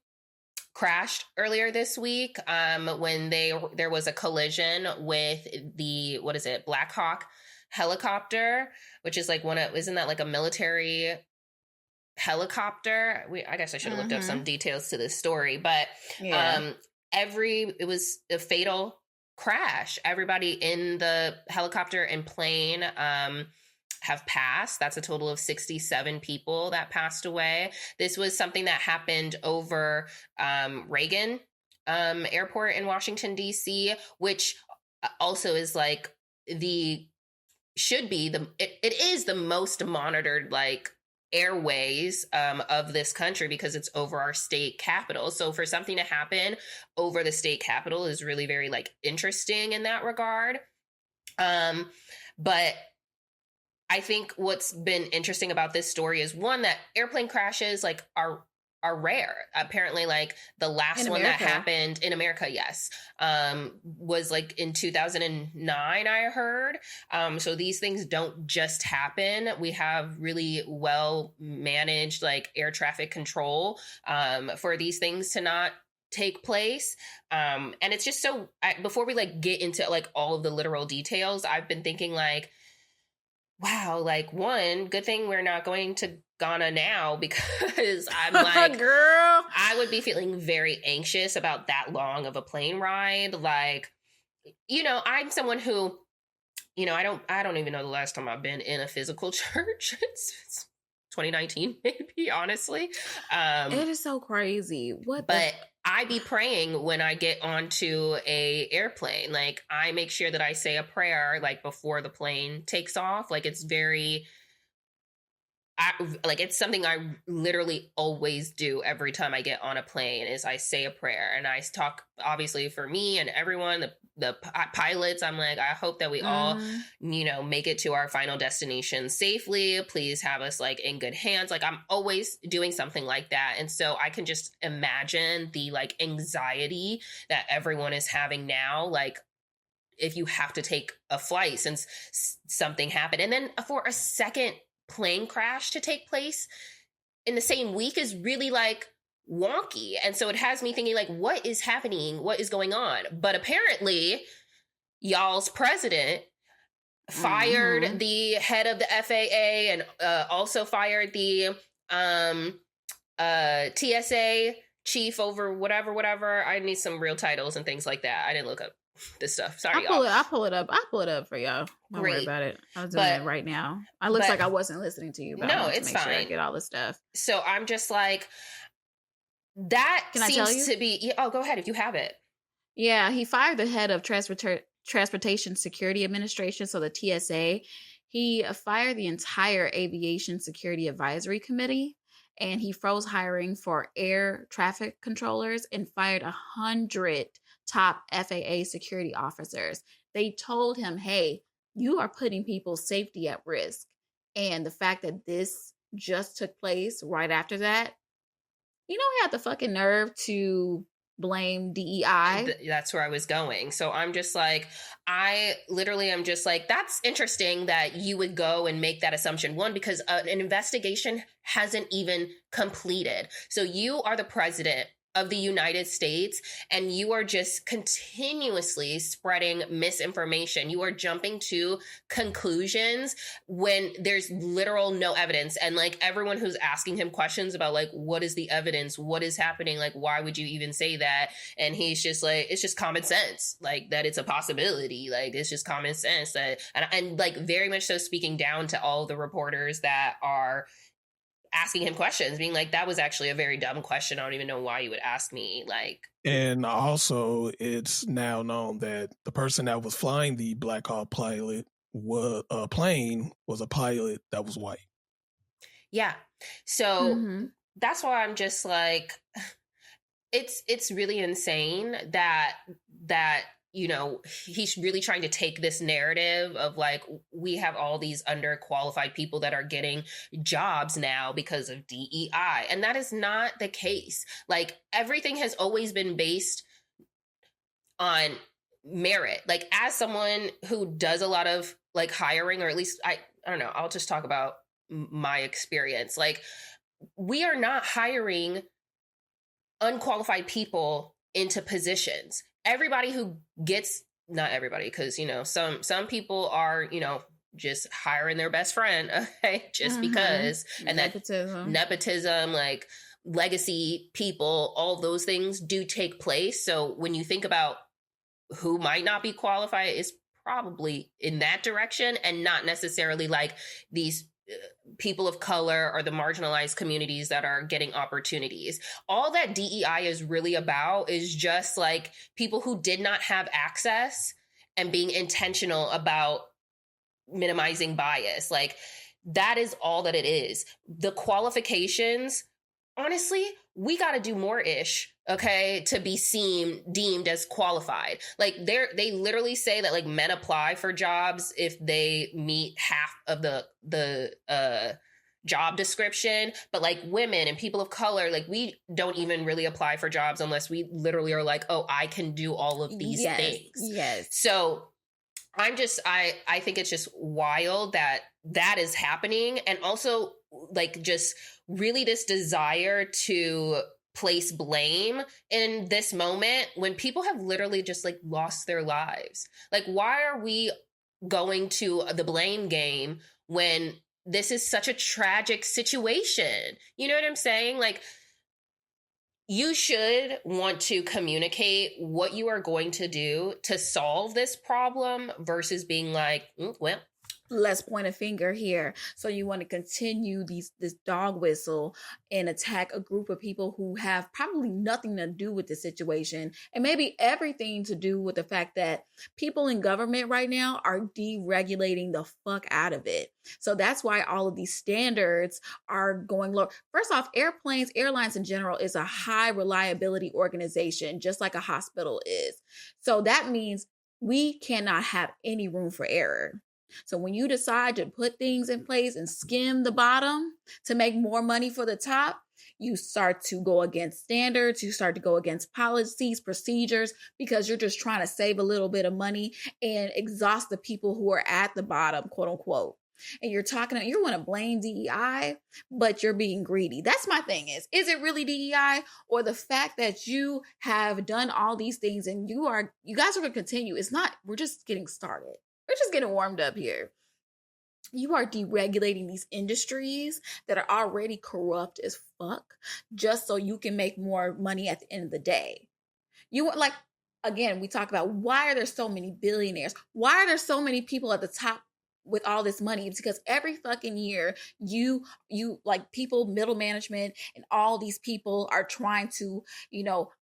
crashed earlier this week when there was a collision with the Black Hawk helicopter, which is like isn't that like a military helicopter? I guess I should have looked up some details to this story, but it was a fatal crash. Everybody in the helicopter and plane have passed. That's a total of 67 people that passed away. This was something that happened over Reagan Airport in Washington, D.C., which also is like it is the most monitored like airways of this country because it's over our state capital. So for something to happen over the state capital is really very like interesting in that regard. But I think what's been interesting about this story is one, that airplane crashes like are rare. Apparently, like the last one that happened in America, yes, was like in 2009, I heard. So these things don't just happen. We have really well managed like air traffic control for these things to not take place. And it's just so, before we like get into like all of the literal details, I've been thinking like, wow, like one, good thing we're not going to Ghana now, because I'm like, girl, I would be feeling very anxious about that long of a plane ride. Like, you know, I'm someone who, you know, I don't even know the last time I've been in a physical church. It's 2019, maybe, honestly. It is so crazy. But I be praying when I get onto a airplane. Like, I make sure that I say a prayer like before the plane takes off. Like, it's it's something I literally always do every time I get on a plane is I say a prayer, and I talk obviously for me and everyone, the pilots. I'm like, I hope that we all, you know, make it to our final destination safely. Please have us like in good hands. Like, I'm always doing something like that. And so I can just imagine the like anxiety that everyone is having now. Like, if you have to take a flight since something happened, and then for a second plane crash to take place in the same week is really like wonky. And so it has me thinking like, what is happening? What is going on? But apparently y'all's president fired the head of the FAA and also fired the TSA chief over whatever. I need some real titles and things like that. I didn't look up this stuff. Sorry, y'all. I'll pull it up for y'all. Don't worry about it. I was doing it right now. It looks like I wasn't listening to you, but no, it's fine. Sure I get all this stuff. So I'm just like, that seems to be. Oh, go ahead if you have it. Yeah, he fired the head of Transportation Security Administration, so the TSA. He fired the entire Aviation Security Advisory Committee, and he froze hiring for air traffic controllers and fired 100 top FAA security officers. They told him, hey, you are putting people's safety at risk. And the fact that this just took place right after that, you know, he had the fucking nerve to blame DEI. That's where I was going. So I'm just like, I literally am just like, that's interesting that you would go and make that assumption. One, because an investigation hasn't even completed. So you are the president of the United States, and you are just continuously spreading misinformation. You are jumping to conclusions when there's literal no evidence. And like everyone who's asking him questions about like, what is the evidence? What is happening? Like, why would you even say that? And he's just like, it's just common sense, like that it's a possibility. Like, it's just common sense that, and like very much so speaking down to all the reporters that are asking him questions, being like, that was actually a very dumb question. I don't even know why you would ask me. Like, and also it's now known that the person that was flying the Black Hawk plane was a pilot that was white. Yeah. So that's why I'm just like, it's really insane that you know, he's really trying to take this narrative of like, we have all these underqualified people that are getting jobs now because of DEI. And that is not the case. Like, everything has always been based on merit. Like, as someone who does a lot of like hiring, or at least I don't know, I'll just talk about my experience. Like, we are not hiring unqualified people into positions. Everybody who gets, not everybody, because, you know, some people are, you know, just hiring their best friend, okay, just because. And nepotism. That nepotism, like legacy people, all those things do take place. So when you think about who might not be qualified, it's probably in that direction, and not necessarily like these people of color or the marginalized communities that are getting opportunities. All that DEI is really about is just like people who did not have access and being intentional about minimizing bias. Like, that is all that it is. The qualifications, honestly, we got to do more ish, okay, to be deemed as qualified. Like, they literally say that like men apply for jobs if they meet half of the job description, but like women and people of color, like, we don't even really apply for jobs unless we literally are like, oh, I can do all of these things. Yes. So I think it's just wild that is happening. And also, like, just really this desire to place blame in this moment when people have literally just like lost their lives. Like, why are we going to the blame game when this is such a tragic situation? You know what I'm saying? Like, you should want to communicate what you are going to do to solve this problem versus being like, well, let's point a finger here. So you want to continue this dog whistle and attack a group of people who have probably nothing to do with the situation, and maybe everything to do with the fact that people in government right now are deregulating the fuck out of it. So that's why all of these standards are going low. First off, airlines in general is a high reliability organization, just like a hospital is. So that means we cannot have any room for error. So when you decide to put things in place and skim the bottom to make more money for the top, you start to go against standards, you start to go against policies, procedures, because you're just trying to save a little bit of money and exhaust the people who are at the bottom, quote unquote. And you want to blame DEI, but you're being greedy. That's my thing is it really DEI, or the fact that you have done all these things and you guys are going to continue? It's not, we're just getting started. We're just getting warmed up here. You are deregulating these industries that are already corrupt as fuck just so you can make more money at the end of the day. Again, we talk about why are there so many billionaires? Why are there so many people at the top with all this money? It's because every fucking year you like people, middle management, and all these people are trying to,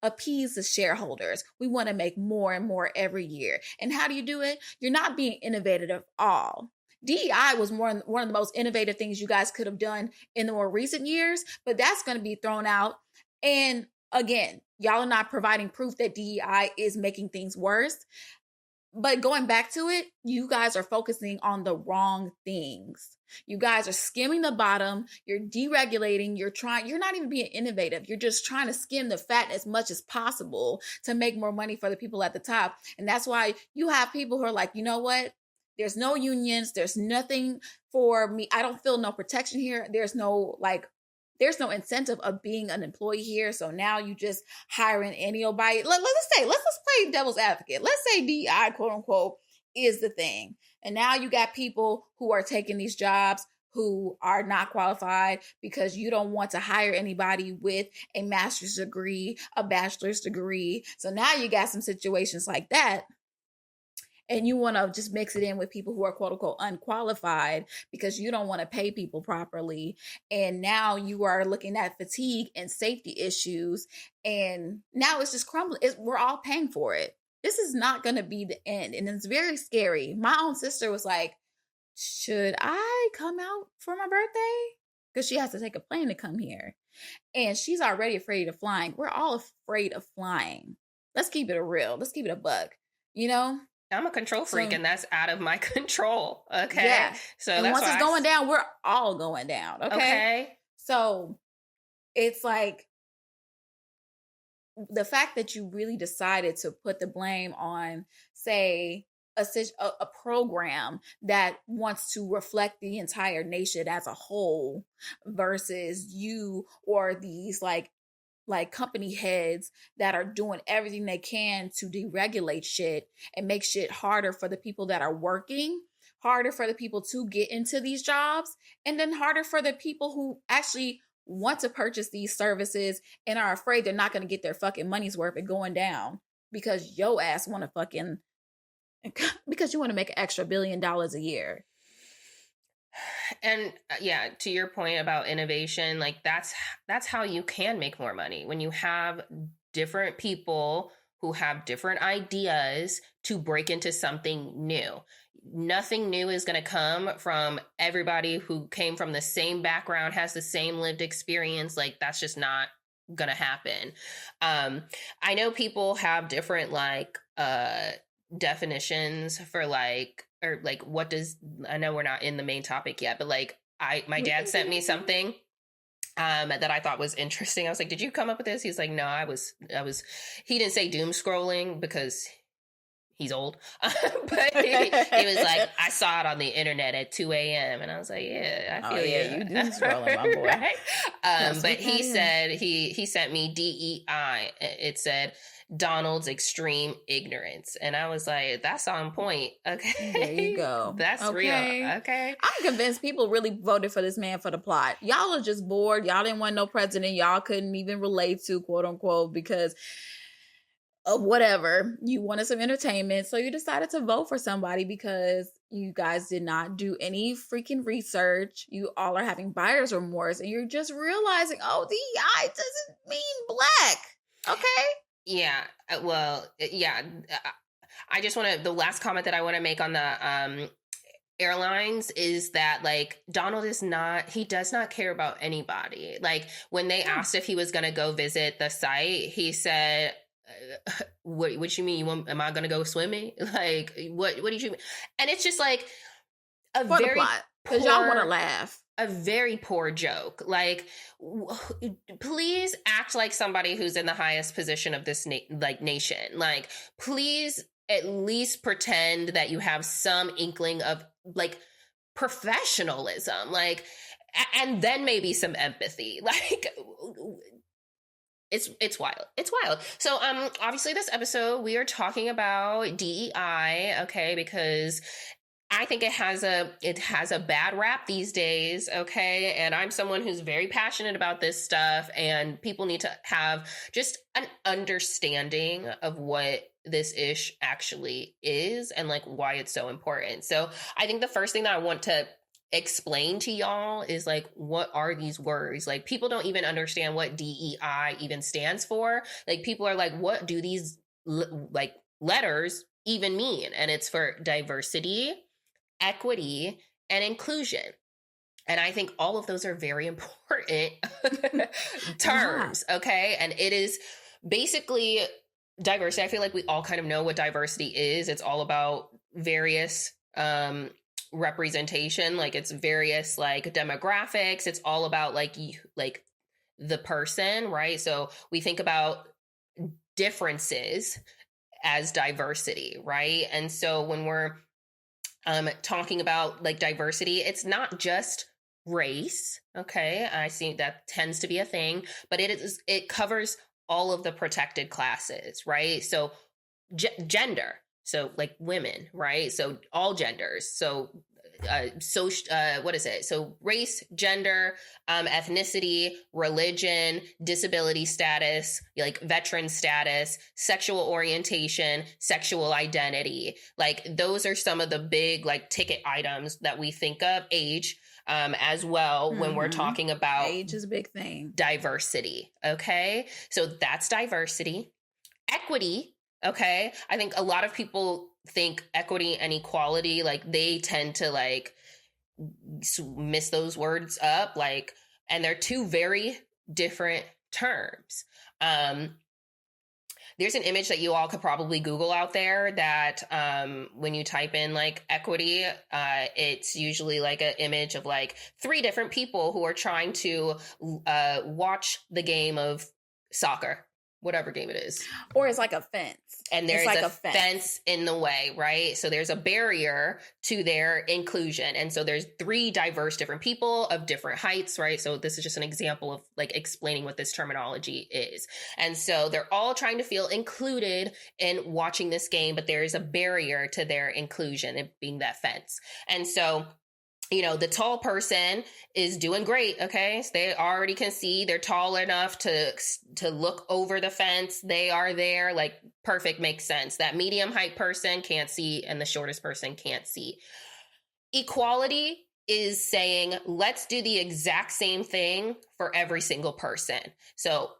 appease the shareholders. We want to make more and more every year. And how do you do it? You're not being innovative at all. DEI was one of the most innovative things you guys could have done in the more recent years, but that's going to be thrown out. And again, y'all are not providing proof that DEI is making things worse. But going back to it, you guys are focusing on the wrong things. You guys are skimming the bottom. You're deregulating. You're not even being innovative. You're just trying to skim the fat as much as possible to make more money for the people at the top. And that's why you have people who are like, you know what? There's no unions. There's nothing for me. I don't feel no protection here. There's no incentive of being an employee here. So now you just hiring any old body. Let's play devil's advocate. Let's say DEI, quote unquote, is the thing. And now you got people who are taking these jobs who are not qualified because you don't want to hire anybody with a master's degree, a bachelor's degree. So now you got some situations like that. And you want to just mix it in with people who are quote unquote unqualified because you don't want to pay people properly. And now you are looking at fatigue and safety issues. And now it's just crumbling. We're all paying for it. This is not going to be the end. And it's very scary. My own sister was like, should I come out for my birthday? Because she has to take a plane to come here. And she's already afraid of flying. We're all afraid of flying. Let's keep it real. Let's keep it a buck. you know? I'm a control freak, and that's out of my control. Okay. Yeah. So and that's once it's going down, we're all going down. Okay. So it's like the fact that you really decided to put the blame on, say, a program that wants to reflect the entire nation as a whole versus you or these like company heads that are doing everything they can to deregulate shit and make shit harder for the people that are working, harder for the people to get into these jobs, and then harder for the people who actually want to purchase these services and are afraid they're not going to get their fucking money's worth and going down because your ass want to fucking because you want to make an extra $1 billion a year. And yeah, to your point about innovation, like that's how you can make more money, when you have different people who have different ideas to break into something new. Nothing new is going to come from everybody who came from the same background, has the same lived experience. Like that's just not going to happen. I know people have different like definitions for like, or like what does, I know we're not in the main topic yet, but like my dad sent me something that I thought was interesting. I was like, did you come up with this? He's like, no, I was, he didn't say doom scrolling because he's old, but he was like, I saw it on the internet at 2 a.m. And I was like, yeah, I feel you doom scrolling, my boy. Right? But he said, he sent me DEI. It said, Donald's extreme ignorance. And I was like, that's on point. Okay. There you go. That's real. Okay. I'm convinced people really voted for this man for the plot. Y'all are just bored. Y'all didn't want no president y'all couldn't even relate to, quote unquote, because of whatever. You wanted some entertainment. So you decided to vote for somebody because you guys did not do any freaking research. You all are having buyer's remorse and you're just realizing, oh, DEI doesn't mean black. Okay. Yeah. Well, yeah. I just want to, the last comment that I want to make on the airlines is that like Donald is not, he does not care about anybody. Like when they asked if he was going to go visit the site, he said, what you mean? Am I going to go swimming? Like, what did you mean? And it's just like a for very plot, because y'all want to laugh. A very poor joke. Like, please act like somebody who's in the highest position of this nation. Like, please at least pretend that you have some inkling of like professionalism. Like, and then maybe some empathy. Like, it's wild. It's wild. So, obviously this episode we are talking about DEI, okay, because I think it has a bad rap these days, okay? And I'm someone who's very passionate about this stuff, and people need to have just an understanding of what this ish actually is and like why it's so important. So I think the first thing that I want to explain to y'all is like, what are these words? Like people don't even understand what DEI even stands for. Like people are like, what do these like letters even mean? And it's for diversity, equity, and inclusion. And I think all of those are very important terms, okay? And it is basically diversity. I feel like we all kind of know what diversity is. It's all about various representation, like it's various like demographics. It's all about like the person, right? So we think about differences as diversity, right? And so when we're talking about like diversity, it's not just race. Okay. I see that tends to be a thing, but it covers all of the protected classes, right? So gender, so like women, right? So all genders. So what is it? So race, gender, ethnicity, religion, disability status, like veteran status, sexual orientation, sexual identity. Like those are some of the big like ticket items that we think of. Age as well when we're talking about age is a big thing. Diversity. Okay. So that's diversity. Equity. Okay. I think a lot of people think equity and equality, like they tend to like miss those words up, like, and they're two very different terms. There's an image that you all could probably Google out there that when you type in like equity, it's usually like an image of like 3 different people who are trying to watch the game of soccer, whatever game it is. Or it's like a fence. And there's like a fence in the way, right? So there's a barrier to their inclusion. And so there's 3 diverse different people of different heights, right? So this is just an example of like explaining what this terminology is. And so they're all trying to feel included in watching this game, but there is a barrier to their inclusion, it being that fence. And so the tall person is doing great. Okay. So they already can see, they're tall enough to look over the fence. They are there, like perfect, makes sense. That medium height person can't see and the shortest person can't see. Equality is saying, let's do the exact same thing for every single person. So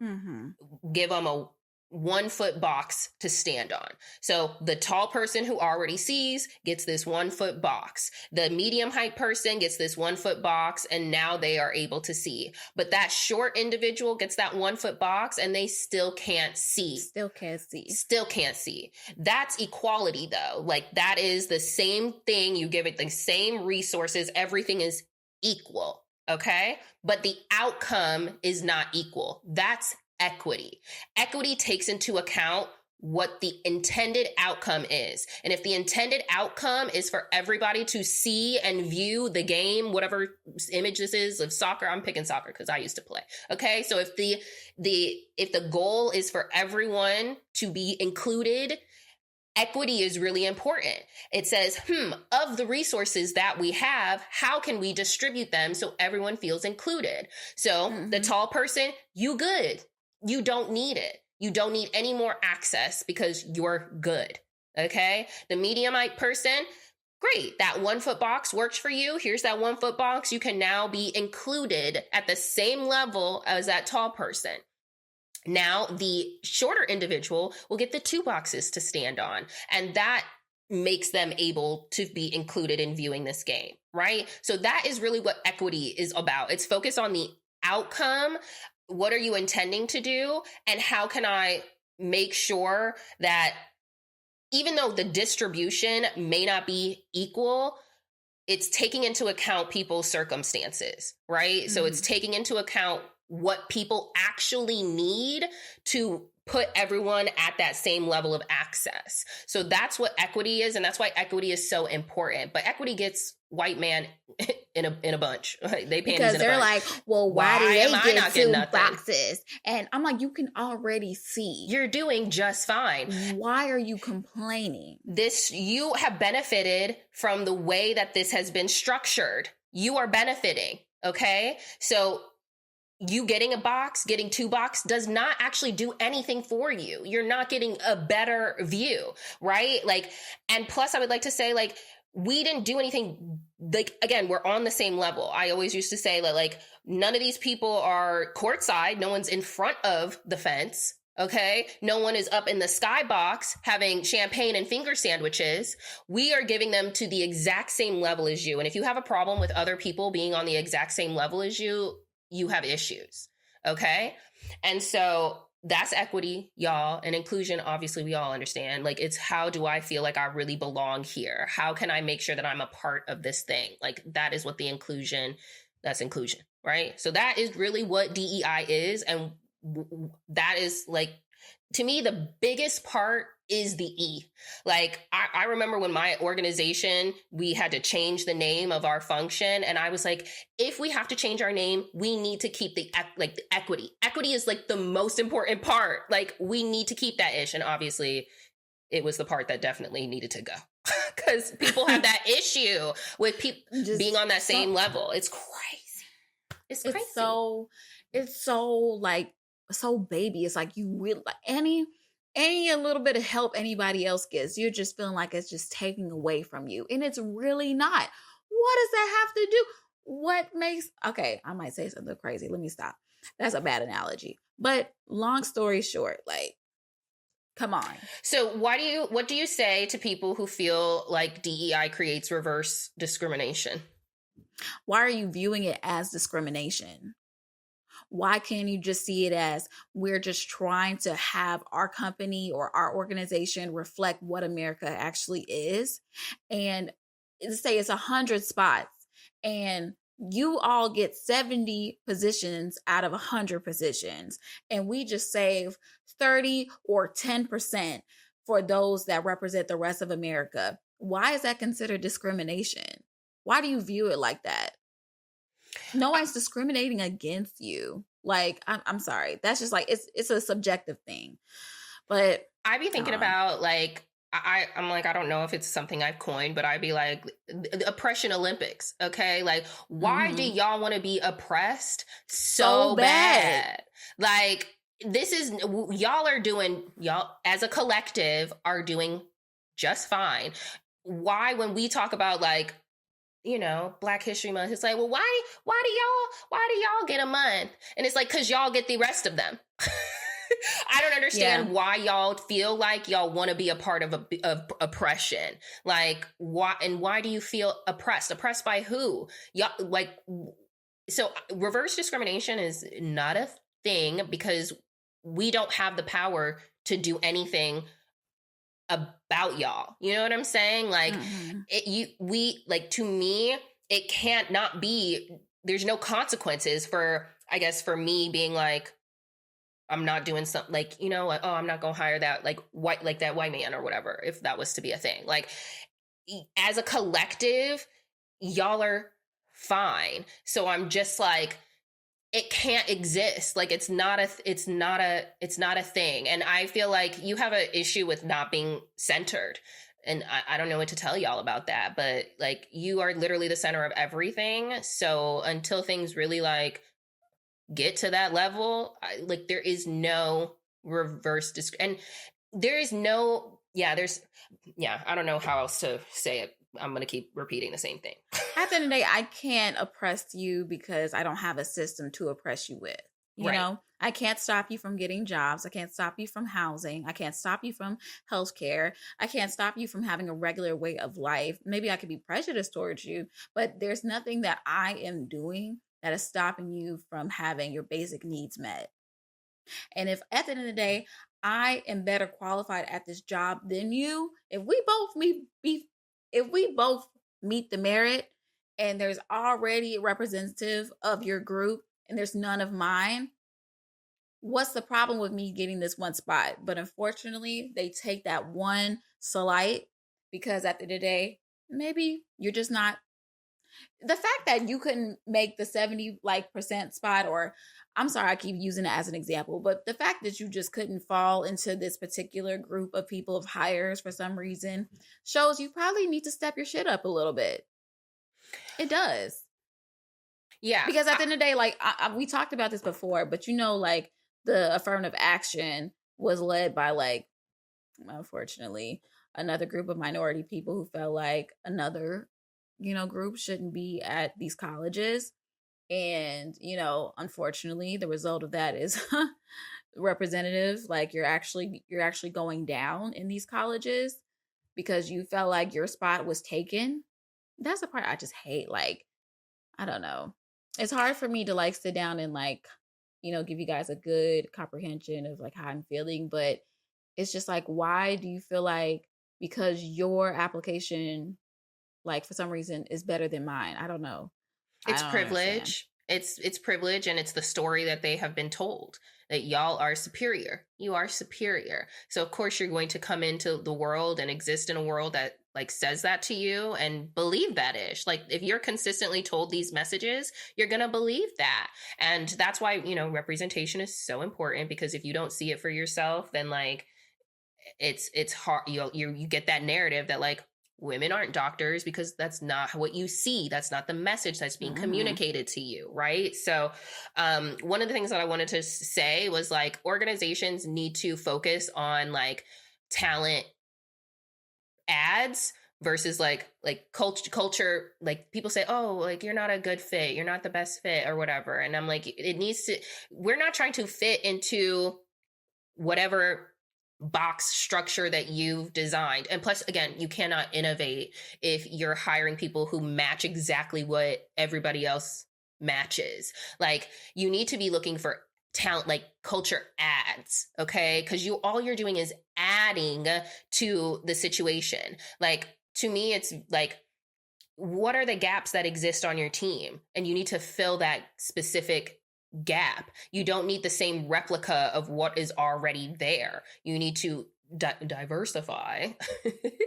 give them a 1-foot box to stand on. So the tall person who already sees gets this 1-foot box. The medium height person gets this 1-foot box, and now they are able to see. But that short individual gets that 1-foot box and they still can't see. Still can't see. That's equality though. Like that is the same thing. You give it the same resources. Everything is equal. Okay. But the outcome is not equal. That's equity. Equity takes into account what the intended outcome is. And if the intended outcome is for everybody to see and view the game, whatever image this is of soccer, I'm picking soccer because I used to play. Okay. So if the goal is for everyone to be included, equity is really important. It says, of the resources that we have, how can we distribute them so everyone feels included? So the tall person, you good. You don't need it. You don't need any more access because you're good. Okay. The medium height person, great. That 1-foot box works for you. Here's that 1-foot box. You can now be included at the same level as that tall person. Now the shorter individual will get the 2 boxes to stand on. And that makes them able to be included in viewing this game, right? So that is really what equity is about. It's focused on the outcome. What are you intending to do? And how can I make sure that even though the distribution may not be equal, it's taking into account people's circumstances, right? So it's taking into account what people actually need to put everyone at that same level of access. So that's what equity is. And that's why equity is so important. But equity gets white man in a bunch. They because they're like, well, why do they get 2 boxes? And I'm like, you can already see. You're doing just fine. Why are you complaining? You have benefited from the way that this has been structured. You are benefiting. Okay. So you getting a box, getting 2 box does not actually do anything for you. You're not getting a better view, right? Like, and plus I would like to say, like, we didn't do anything. Like, again, we're on the same level. I always used to say that, like, none of these people are courtside. No one's in front of the fence. Okay. No one is up in the skybox having champagne and finger sandwiches. We are giving them to the exact same level as you. And if you have a problem with other people being on the exact same level as you, you have issues. Okay. And so that's equity, y'all. And inclusion, obviously, we all understand. Like, it's how do I feel like I really belong here? How can I make sure that I'm a part of this thing? Like, that is what that's inclusion, right? So that is really what DEI is. And that is, like, to me, the biggest part is the E. Like, I remember when my organization, we had to change the name of our function. And I was like, if we have to change our name, we need to keep the equity. Equity is like the most important part. Like, we need to keep that ish. And obviously it was the part that definitely needed to go because people have that issue with people being on that same level. It's crazy. It's crazy. It's so baby. It's like you really like any a little bit of help anybody else gets, you're just feeling like it's just taking away from you. And it's really not. What does that have to do? Okay, I might say something crazy. Let me stop. That's a bad analogy. But long story short, like, come on. So what do you say to people who feel like DEI creates reverse discrimination? Why are you viewing it as discrimination? Why can't you just see it as we're just trying to have our company or our organization reflect what America actually is? And let's say it's 100 spots and you all get 70 positions out of 100 positions, and we just save 30 or 10% for those that represent the rest of America. Why is that considered discrimination? Why do you view it like that? No one's discriminating against you. Like, I'm sorry. That's just like, it's a subjective thing. But I be thinking about like, I'm like, I don't know if it's something I've coined, but I'd be like, the oppression Olympics. Okay. Like, why do y'all want to be oppressed so bad? Like, this is, y'all as a collective are doing just fine. Why, when we talk about like, you know, Black History Month, it's like, well, why do y'all get a month? And it's like, cause y'all get the rest of them. I don't understand why y'all feel like y'all want to be a part of oppression. Like, why do you feel oppressed? Oppressed by who? Y'all, like, so reverse discrimination is not a thing because we don't have the power to do anything about y'all. You know what I'm saying? Like, to me, it can't not be, there's no consequences for, I guess, for me being like, I'm not doing something like, you know, like, oh, I'm not going to hire that that white man or whatever, if that was to be a thing. Like, as a collective, y'all are fine. So I'm just like, it can't exist. Like, it's not a thing. And I feel like you have an issue with not being centered. And I don't know what to tell y'all about that, but like, you are literally the center of everything. So until things really like get to that level, there is no reverse and there is no, I don't know how else to say it. I'm going to keep repeating the same thing. At the end of the day, I can't oppress you because I don't have a system to oppress you with. You know, I can't stop you from getting jobs. I can't stop you from housing. I can't stop you from healthcare. I can't stop you from having a regular way of life. Maybe I could be prejudiced towards you, but there's nothing that I am doing that is stopping you from having your basic needs met. And if at the end of the day, I am better qualified at this job than you, if we both meet the merit and there's already a representative of your group and there's none of mine, what's the problem with me getting this one spot? But unfortunately, they take that one slight because at the end of the day, maybe you're just not. The fact that you couldn't make the 70% spot, or I'm sorry, I keep using it as an example, but the fact that you just couldn't fall into this particular group of people of hires for some reason shows you probably need to step your shit up a little bit. It does. Yeah. Because at the end of the day, like we talked about this before, but you know, like the affirmative action was led by like, unfortunately, another group of minority people who felt like another group shouldn't be at these colleges. And, unfortunately, the result of that is representative, like you're actually going down in these colleges because you felt like your spot was taken. That's the part I just hate. Like, I don't know. It's hard for me to like sit down and like, give you guys a good comprehension of like how I'm feeling, but it's just like, why do you feel like because your application, like for some reason, is better than mine? I don't know. It's privilege. It's privilege, and it's the story that they have been told that y'all are superior. You are superior. So of course you're going to come into the world and exist in a world that like says that to you and believe that ish. Like if you're consistently told these messages, you're going to believe that. And that's why, representation is so important, because if you don't see it for yourself, then like it's hard. You get that narrative that like women aren't doctors because that's not what you see. That's not the message that's being communicated to you. Right. So one of the things that I wanted to say was like organizations need to focus on like talent ads versus like culture. Like people say, oh, like you're not a good fit. You're not the best fit or whatever. And I'm like, we're not trying to fit into whatever box structure that you've designed. And plus, again, you cannot innovate if you're hiring people who match exactly what everybody else matches. Like, you need to be looking for talent, like culture adds, okay? Because all you're doing is adding to the situation. Like, to me, it's like, what are the gaps that exist on your team? And you need to fill that specific gap. You don't need the same replica of what is already there. You need to diversify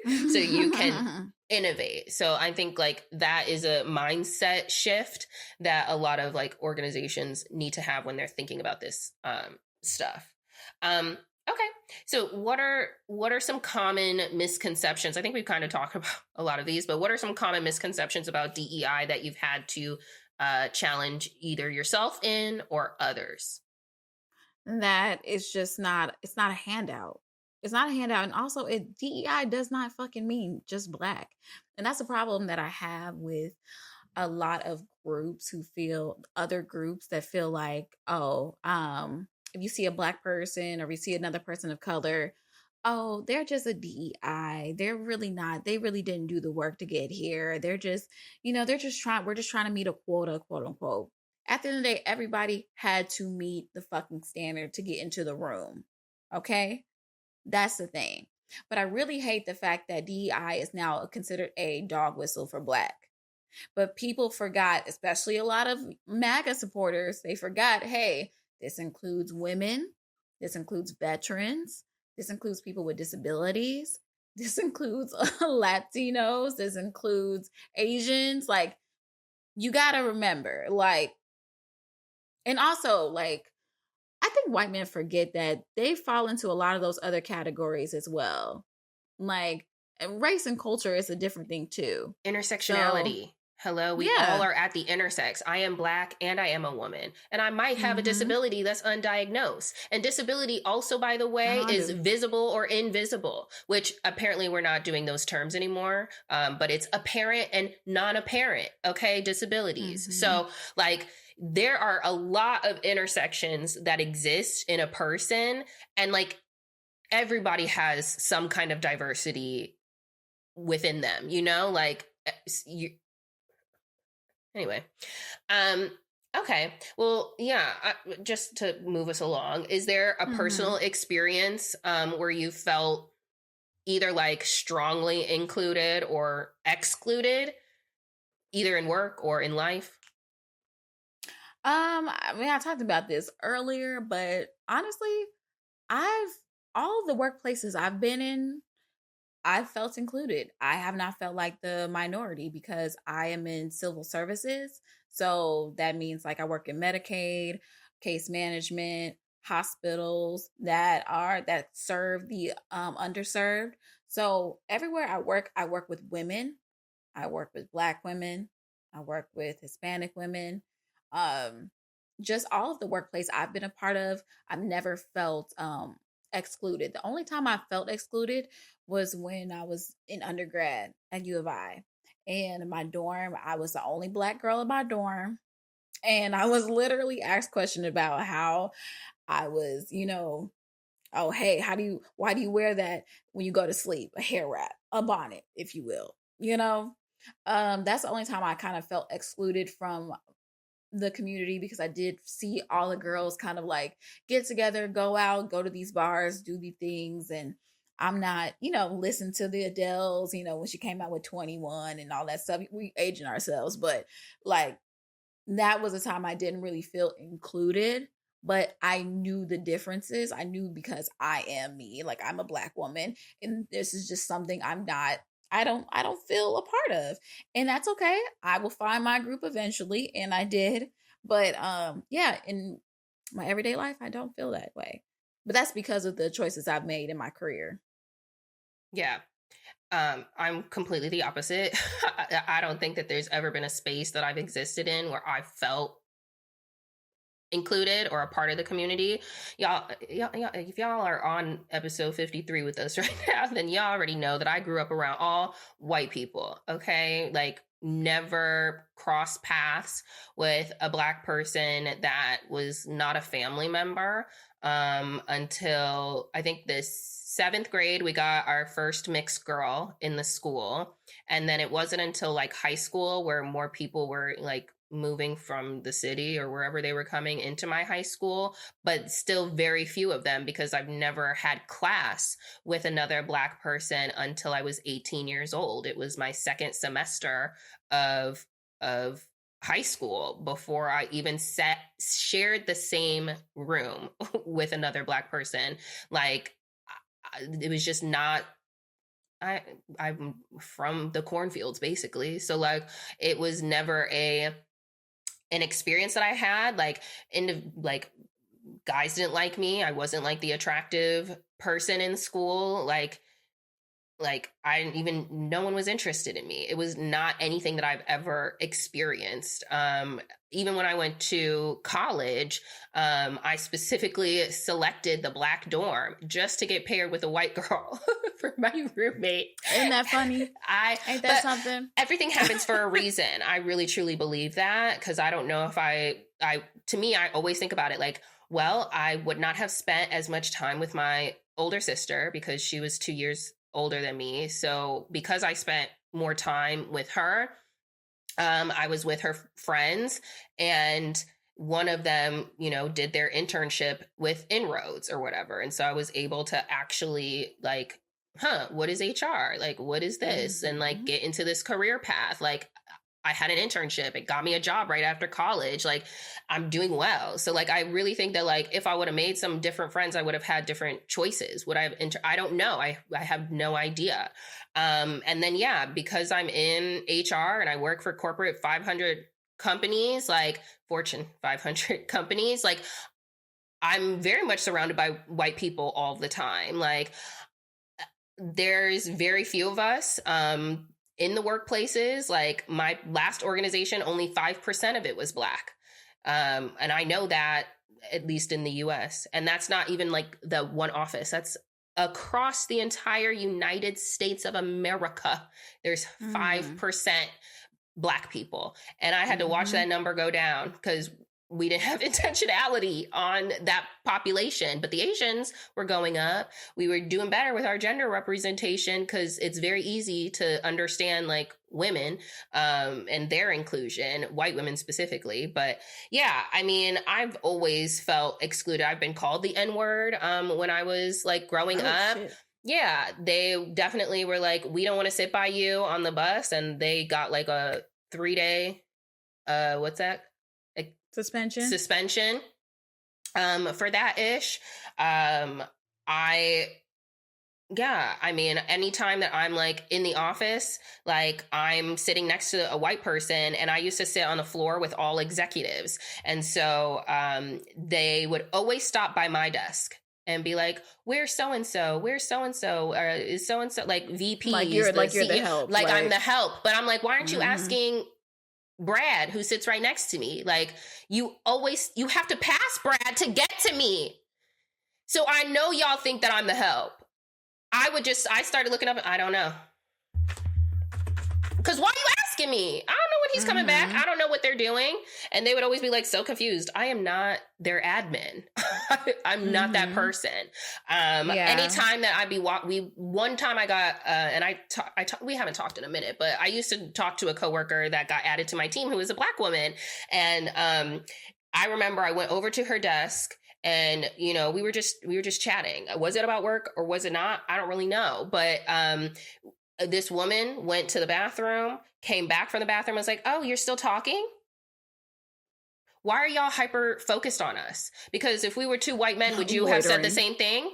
so you can innovate. So I think like that is a mindset shift that a lot of like organizations need to have when they're thinking about this stuff. Okay. So what are some common misconceptions? I think we've kind of talked about a lot of these, but what are some common misconceptions about DEI that you've had to challenge either yourself in or others? That it's just not, it's not a handout. It's not a handout. And also DEI does not fucking mean just Black. And that's a problem that I have with a lot of groups other groups that feel like, if you see a Black person or you see another person of color, oh, they're just a DEI. They're really not. They really didn't do the work to get here. They're just, we're just trying to meet a quota, quote unquote. At the end of the day, everybody had to meet the fucking standard to get into the room. Okay? That's the thing. But I really hate the fact that DEI is now considered a dog whistle for Black. But people forgot, especially a lot of MAGA supporters, they forgot, hey, this includes women, this includes veterans, this includes people with disabilities, this includes Latinos, this includes Asians. Like, you gotta remember, like, and also, like, I think white men forget that they fall into a lot of those other categories as well. Like, race and culture is a different thing too. Intersectionality. So, hello, we all are at the intersex. I am Black and I am a woman. And I might have a disability that's undiagnosed. And disability also, by the way, is visible or invisible, which apparently we're not doing those terms anymore. But it's apparent and non-apparent, okay, disabilities. So, like, there are a lot of intersections that exist in a person, and like everybody has some kind of diversity within them, like anyway. Okay. Well, yeah, just to move us along, is there a personal experience where you felt either like strongly included or excluded, either in work or in life? I mean, I talked about this earlier, but honestly, all the workplaces I've been in, I felt included. I have not felt like the minority because I am in civil services. So that means like I work in Medicaid, case management, hospitals that serve the underserved. So everywhere I work with women. I work with Black women. I work with Hispanic women. Just all of the workplace I've been a part of, I've never felt excluded. The only time I felt excluded was when I was in undergrad at U of I. And in my dorm, I was the only Black girl in my dorm. And I was literally asked questions about how I was, oh, hey, why do you wear that when you go to sleep? A hair wrap, a bonnet, if you will, that's the only time I kind of felt excluded from the community, because I did see all the girls kind of like get together, go out, go to these bars, do the things. And I'm not, listen to the Adeles, when she came out with 21 and all that stuff. We aging ourselves, but like that was a time I didn't really feel included, but I knew the differences. I knew because I am me, like I'm a Black woman, and this is just something I don't feel a part of. And that's okay. I will find my group eventually, and I did. But in my everyday life, I don't feel that way. But that's because of the choices I've made in my career. Yeah. I'm completely the opposite. I don't think that there's ever been a space that I've existed in where I felt included or a part of the community. Y'all, if y'all are on episode 53 with us right now, then y'all already know that I grew up around all white people. Okay. Like, never crossed paths with a Black person that was not a family member until I think the 7th grade. We got our first mixed girl in the school. And then it wasn't until like high school where more people were like moving from the city or wherever they were coming into my high school, but still very few of them, because I've never had class with another Black person until I was 18 years old. It was my second semester of high school before I even shared the same room with another Black person. Like, it was just not, I'm from the cornfields, basically. So like, it was never an experience that I had. Like, guys didn't like me. I wasn't like the attractive person in school. Like I didn't even, no one was interested in me. It was not anything that I've ever experienced. Even when I went to college, I specifically selected the Black dorm just to get paired with a white girl for my roommate. Isn't that funny? Ain't that something? Everything happens for a reason. I really, truly believe that, because I don't know if to me, I always think about it like, well, I would not have spent as much time with my older sister because she was 2 years older than me. So because I spent more time with her, I was with her friends, and one of them, did their internship with Inroads or whatever. And so I was able to actually like, what is HR? Like, what is this? And like, get into this career path. Like, I had an internship. It got me a job right after college. Like, I'm doing well. So like, I really think that like, if I would have made some different friends, I would have had different choices. Would I have, I don't know. I have no idea. And then, yeah, because I'm in HR and I work for corporate 500 companies, like Fortune 500 companies, like I'm very much surrounded by white people all the time. Like, there's very few of us, in the workplaces. Like, my last organization, only 5% of it was Black. And I know that, at least in the US. And that's not even like the one office. That's across the entire United States of America. There's 5% Black people. And I had to watch that number go down because we didn't have intentionality on that population, but the Asians were going up. We were doing better with our gender representation because it's very easy to understand like women and their inclusion, white women specifically. But yeah, I mean, I've always felt excluded. I've been called the N-word when I was like growing up. Shit. Yeah, they definitely were like, we don't want to sit by you on the bus. And they got like a 3-day, what's that? Suspension for that ish. I mean, anytime that I'm like in the office, like I'm sitting next to a white person, and I used to sit on the floor with all executives. And so they would always stop by my desk and be like, where's so-and-so? Where's so-and-so? Is so-and-so like VP? Like you're the help. Like I'm the help. But I'm like, why aren't you asking Brad, who sits right next to me? Like, you have to pass Brad to get to me. So I know y'all think that I'm the help. I started looking up, and I don't know. Because why are you asking me? I don't know when he's coming back. I don't know what they're doing. And they would always be like so confused. I am not their admin. I'm not that person. Anytime that one time I got, and we haven't talked in a minute, but I used to talk to a coworker that got added to my team who was a Black woman. And I remember I went over to her desk, and, we were just chatting. Was it about work or was it not? I don't really know. But this woman went to the bathroom, came back from the bathroom, and was like, oh, you're still talking? Why are y'all hyper focused on us? Because if we were two white men, would you have said the same thing?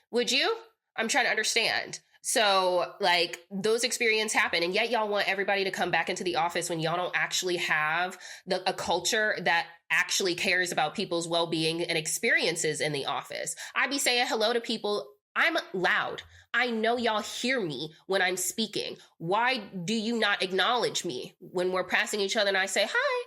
Would you? I'm trying to understand. So like those experiences happen, and yet y'all want everybody to come back into the office when y'all don't actually have a culture that actually cares about people's well-being and experiences in the office. I be saying hello to people. I'm loud. I know y'all hear me when I'm speaking. Why do you not acknowledge me when we're passing each other and I say, hi?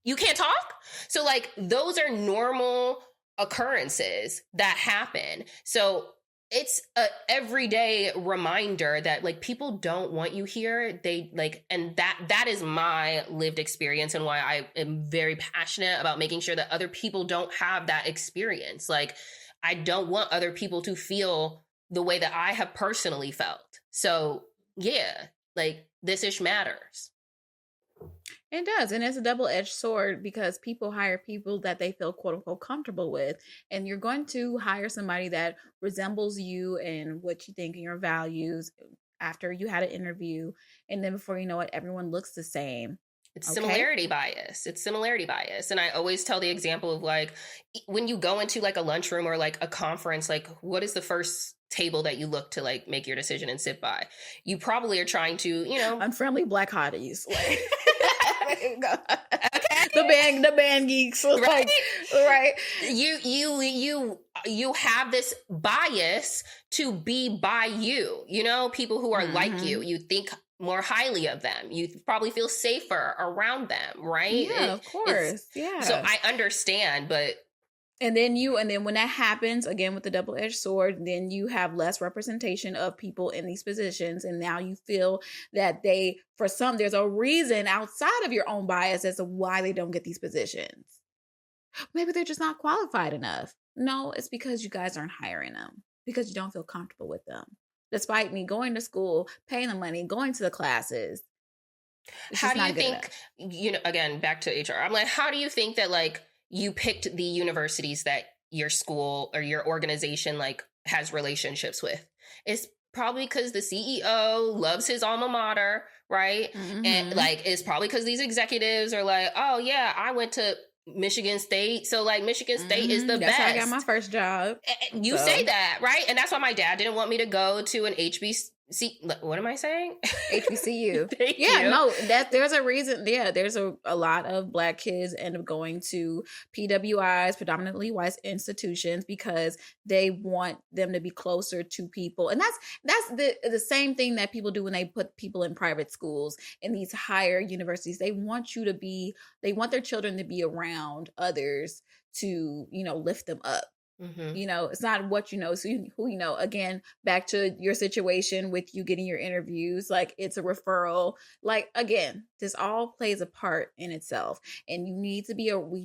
You can't talk? So like those are normal occurrences that happen. So it's a everyday reminder that like people don't want you here. They like, and that is my lived experience, and why I am very passionate about making sure that other people don't have that experience. Like, I don't want other people to feel the way that I have personally felt. So yeah, like this ish matters. It does. And it's a double-edged sword because people hire people that they feel quote unquote comfortable with. And you're going to hire somebody that resembles you and what you think and your values after you had an interview. And then before you know it, everyone looks the same. It's similarity bias. It's similarity bias. And I always tell the example of like, when you go into like a lunchroom or like a conference, like what is the first table that you look to like make your decision and sit by? You probably are trying to, you know, unfriendly black hotties. Like, okay. The band geeks. Like, right. You have this bias to be by you, you know, people who are like you think more highly of them. You probably feel safer around them, right? Yeah, of course. Yeah. So I understand, but and then when that happens again with the double-edged sword, then you have less representation of people in these positions. And now you feel that there's a reason outside of your own bias as to why they don't get these positions. Maybe they're just not qualified enough. No, it's because you guys aren't hiring them because you don't feel comfortable with them. Despite me going to school, paying the money, going to the classes. How do you think, you know, again, back to HR, I'm like, how do you think that like you picked the universities that your school or your organization like has relationships with? It's probably because the CEO loves his alma mater, right? Mm-hmm. And like, it's probably because these executives are like, oh yeah, I went to Michigan State. So like Michigan State is the best. That's how I got my first job. You say that, right? And that's why my dad didn't want me to go to an what am I saying? HBCU. No, there's a reason. Yeah, there's a lot of Black kids end up going to PWIs, predominantly white institutions, because they want them to be closer to people. And that's the same thing that people do when they put people in private schools, in these higher universities. They want their children to be around others to, you know, lift them up. Mm-hmm. You know, it's not what you know, so who you know. Again, back to your situation with you getting your interviews, like it's a referral. Like again, this all plays a part in itself, and we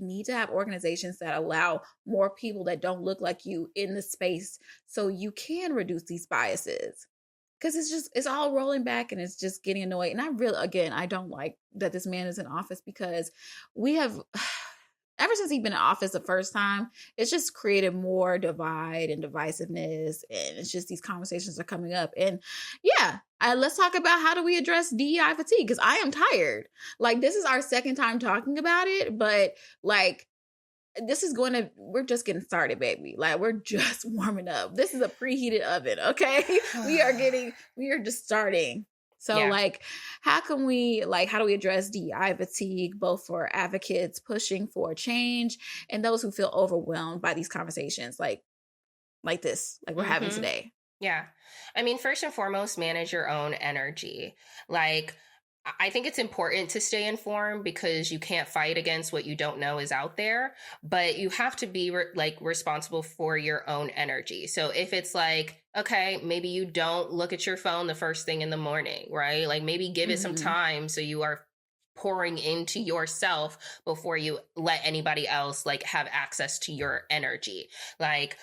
need to have organizations that allow more people that don't look like you in the space, so you can reduce these biases. Because it's all rolling back and it's just getting annoying. And I don't like that this man is in office, because we have. Ever since he's been in office the first time, it's just created more divide and divisiveness. And it's just these conversations are coming up. And yeah, let's talk about how do we address DEI fatigue? Because I am tired. Like, this is our second time talking about it. But like, we're just getting started, baby. Like, we're just warming up. This is a preheated oven, okay? we are just starting. So like, how do we address DEI fatigue, both for advocates pushing for change and those who feel overwhelmed by these conversations like this, like we're having today? Yeah. I mean, first and foremost, manage your own energy. Like, I think it's important to stay informed, because you can't fight against what you don't know is out there, but you have to be responsible for your own energy. So if it's like, okay, maybe you don't look at your phone the first thing in the morning, right? Like maybe give it some time so you are pouring into yourself before you let anybody else like have access to your energy. Like,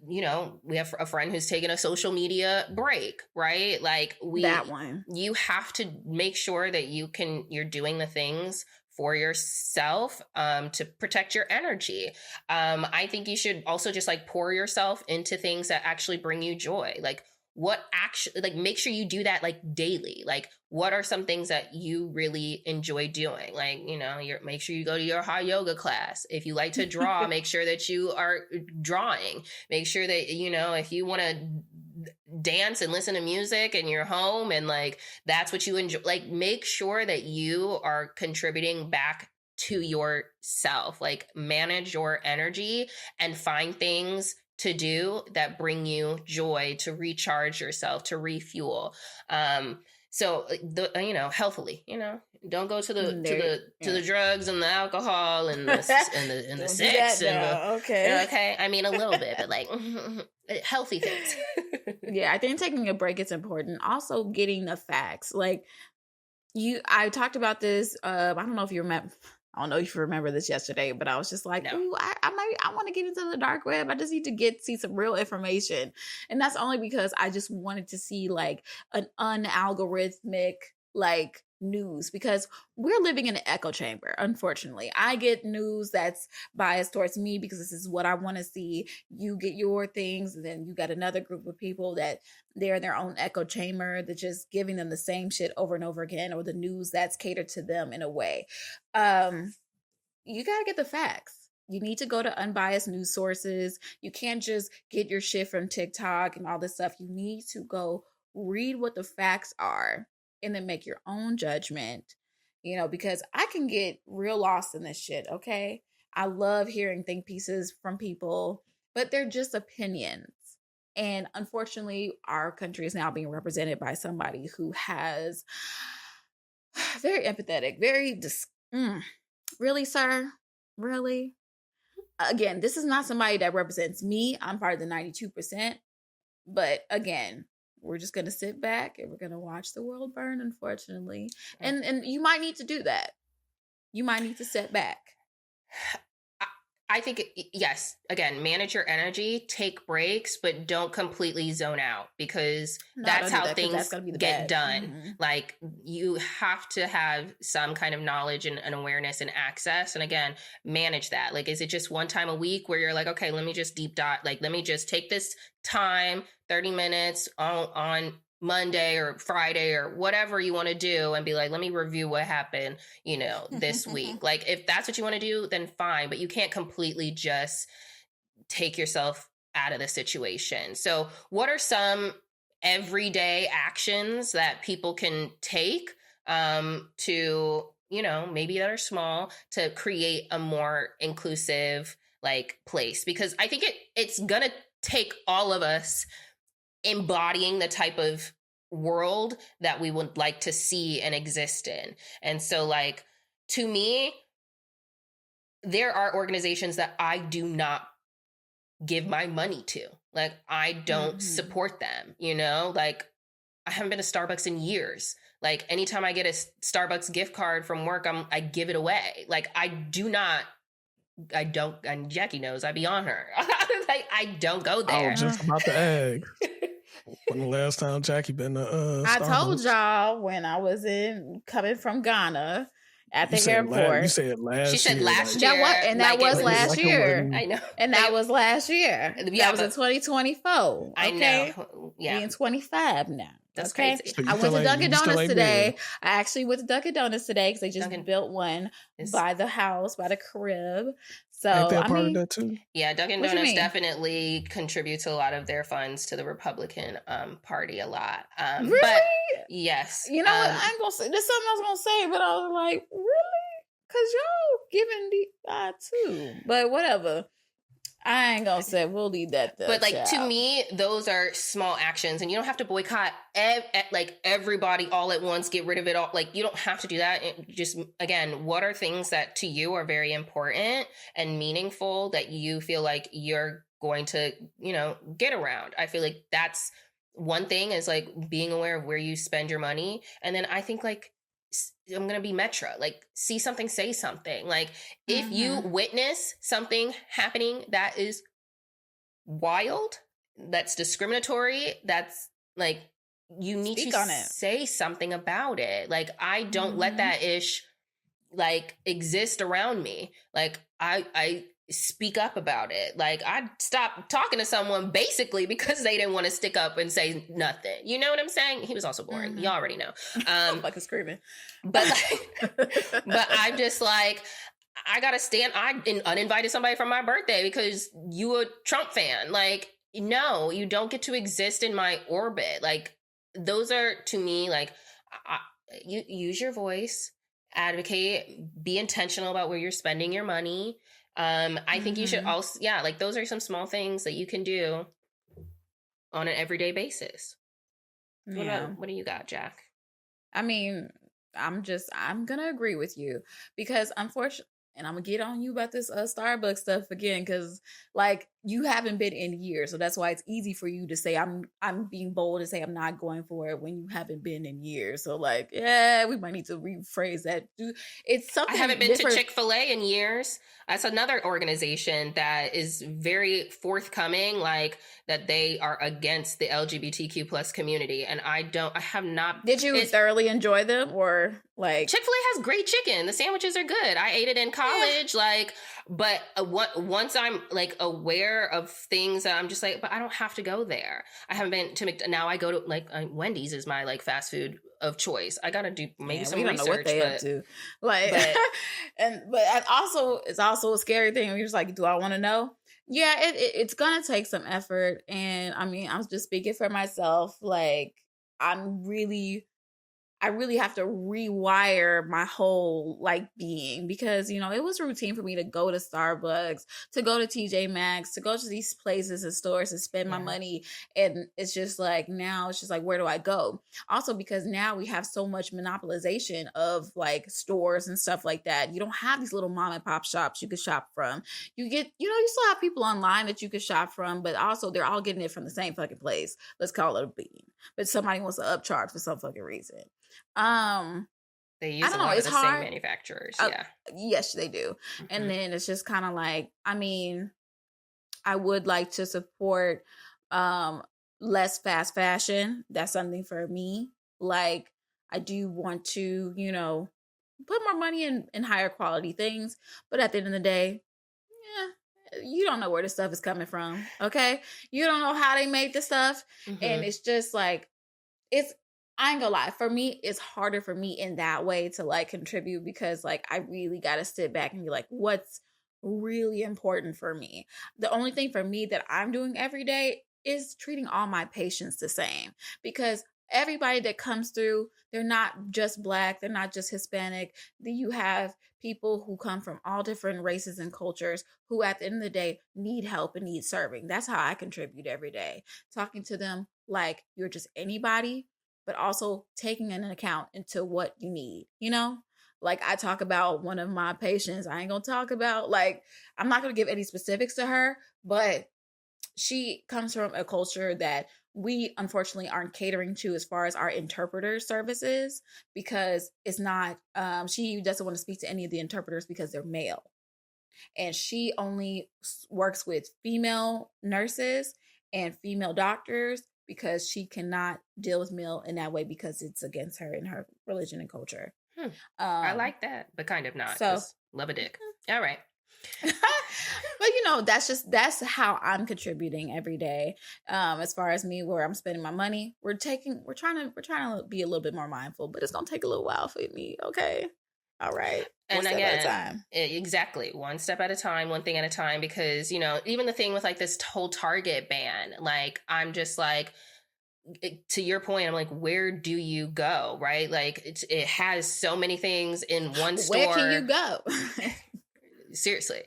we have a friend who's taken a social media break, right? Like you have to make sure that you're doing the things for yourself to protect your energy. I think you should also just like pour yourself into things that actually bring you joy. Like make sure you do that like daily. Like, what are some things that you really enjoy doing? Like, you know, make sure you go to your hot yoga class. If you like to draw, make sure that you are drawing. Make sure that, you know, if you want to dance and listen to music in your home and like, that's what you enjoy, like make sure that you are contributing back to yourself. Like, manage your energy and find things to do that bring you joy, to recharge yourself, to refuel. So healthily, don't go to the drugs and the alcohol and the sex okay. I mean, a little bit, but like healthy things. Yeah, I think taking a break is important. Also, getting the facts. Like I talked about this. I don't know if you remember. I don't know if you remember this yesterday, but I was just like, no. Ooh, I want to get into the dark web. I just need to see some real information. And that's only because I just wanted to see like an unalgorithmic, like news, because we're living in an echo chamber. Unfortunately, I get news that's biased towards me because this is what I want to see. You get your things, and then you got another group of people that they're in their own echo chamber that's just giving them the same shit over and over again, or the news that's catered to them in a way. You got to get the facts. You need to go to unbiased news sources. You can't just get your shit from TikTok and all this stuff. You need to go read what the facts are and then make your own judgment, because I can get real lost in this shit, okay? I love hearing think pieces from people, but they're just opinions. And unfortunately, our country is now being represented by somebody who has very empathetic, really, sir? Really? Again, this is not somebody that represents me. I'm part of the 92%. But again, we're just going to sit back and we're going to watch the world burn, unfortunately. And you might need to do that. You might need to sit back. I think, yes, again, manage your energy, take breaks, but don't completely zone out, because that's how things get done. Mm-hmm. Like, you have to have some kind of knowledge and awareness and access. And again, manage that. Like, is it just one time a week where you're like, okay, let me just deep dive, like, let me just take this time, 30 minutes on Monday or Friday or whatever you want to do, and be like, let me review what happened, this week. Like, if that's what you want to do, then fine, but you can't completely just take yourself out of the situation. So what are some everyday actions that people can take to, maybe that are small, to create a more inclusive place? Because I think it's gonna take all of us embodying the type of world that we would like to see and exist in. And so, to me, there are organizations that I do not give my money to. Like, I don't support them, I haven't been to Starbucks in years. Like, anytime I get a Starbucks gift card from work, I give it away. Like, and Jackie knows I be on her. I don't go there. I was just about to ask. When the last time Jackie been to Starbucks? I told y'all when I was coming from Ghana at the airport. You said last year. She said last year. That was last year. I know. And that was last year. That was in 2024. I know. Yeah. We in 25 now. That's crazy. So I went to Dunkin' Donuts today. I actually went to Dunkin' Donuts today because they just built one by the house, by the crib. So ain't that part of that too? Yeah, Dunkin' Donuts definitely contributes a lot of their funds to the Republican Party a lot. Really? But yes. You know what? I ain't gonna say. There's something I was gonna say, but I was like, really? Because y'all giving DEI too. But whatever. I ain't gonna say, we'll leave that there. But to me, those are small actions, and you don't have to boycott everybody all at once, get rid of it all. Like, you don't have to do that. Just, again, what are things that to you are very important and meaningful that you feel like you're going to, get around? I feel like that's one thing, is being aware of where you spend your money. And then I think I'm going to be Metro, see something, say something. If you witness something happening that is wild, that's discriminatory, that's you need to say something about it. I don't let that ish exist around me. I speak up about it. I stopped talking to someone basically because they didn't want to stick up and say nothing. You know what I'm saying? He was also boring. You already know. Like a screaming. But but I'm just I gotta stand. I uninvited somebody from my birthday because you a Trump fan. No, you don't get to exist in my orbit. Those are, to me, you use your voice, advocate, be intentional about where you're spending your money. I think you should also, those are some small things that you can do on an everyday basis. Yeah. What do you got, Jack? I mean, I'm going to agree with you because unfortunately, and I'm going to get on you about this Starbucks stuff again, because you haven't been in years. So that's why it's easy for you to say, I'm being bold to say I'm not going for it when you haven't been in years. So like, yeah, we might need to rephrase that. It's something I haven't been different. to Chick-fil-A in years. That's another organization that is very forthcoming, like that they are against the LGBTQ plus community. And I have not. Did you thoroughly enjoy them, or like Chick-fil-A has great chicken. The sandwiches are good. I ate it in college. Yeah. Like, but once I'm like aware of things that I'm just like, but I don't have to go there. I haven't been to now I go to like Wendy's is my like fast food of choice. I gotta do maybe some research. Know what they up to. Like, but it's also a scary thing. You're just like, do I want to know? Yeah, it's gonna take some effort, and I mean, I'm just speaking for myself. Like, I really have to rewire my whole like being, because you know it was routine for me to go to Starbucks, to go to TJ Maxx, to go to these places and stores and spend my money, and it's just like now it's just like, where do I go? Also because now we have so much monopolization of like stores and stuff like that. You don't have these little mom and pop shops you could shop from. You still have people online that you could shop from, but also they're all getting it from the same fucking place. Let's call it a bean, but somebody wants to upcharge for some fucking reason. They use a lot of the same manufacturers. Yes, they do. Mm-hmm. And then it's just kind of like, I mean, I would like to support less fast fashion. That's something for me. Like, I do want to, you know, put more money in higher quality things. But at the end of the day, you don't know where the stuff is coming from. Okay. You don't know how they made the stuff. Mm-hmm. And it's just like, I ain't gonna lie, for me, it's harder for me in that way to like contribute, because like I really gotta sit back and be like, what's really important for me? The only thing for me that I'm doing every day is treating all my patients the same, because everybody that comes through, they're not just Black, they're not just Hispanic. You have people who come from all different races and cultures who at the end of the day need help and need serving. That's how I contribute every day. Talking to them like you're just anybody, but also taking into account into what you need, you know? Like I talk about one of my patients, I ain't gonna talk about, like, I'm not gonna give any specifics to her, but she comes from a culture that we unfortunately aren't catering to as far as our interpreter services, because it's not, she doesn't want to speak to any of the interpreters because they're male. And she only works with female nurses and female doctors, because she cannot deal with male in that way because it's against her and her religion and culture. I like that, but kind of not. So love a dick. All right. But you know, that's how I'm contributing every day. As far as me, where I'm spending my money, we're trying to be a little bit more mindful, but it's gonna take a little while for me. Okay. All right. And again, exactly. One step at a time, one thing at a time, because, you know, even the thing with like this whole Target ban, like, I'm just like, to your point, I'm like, where do you go? Right. Like it has so many things in one store. Where can you go? Seriously.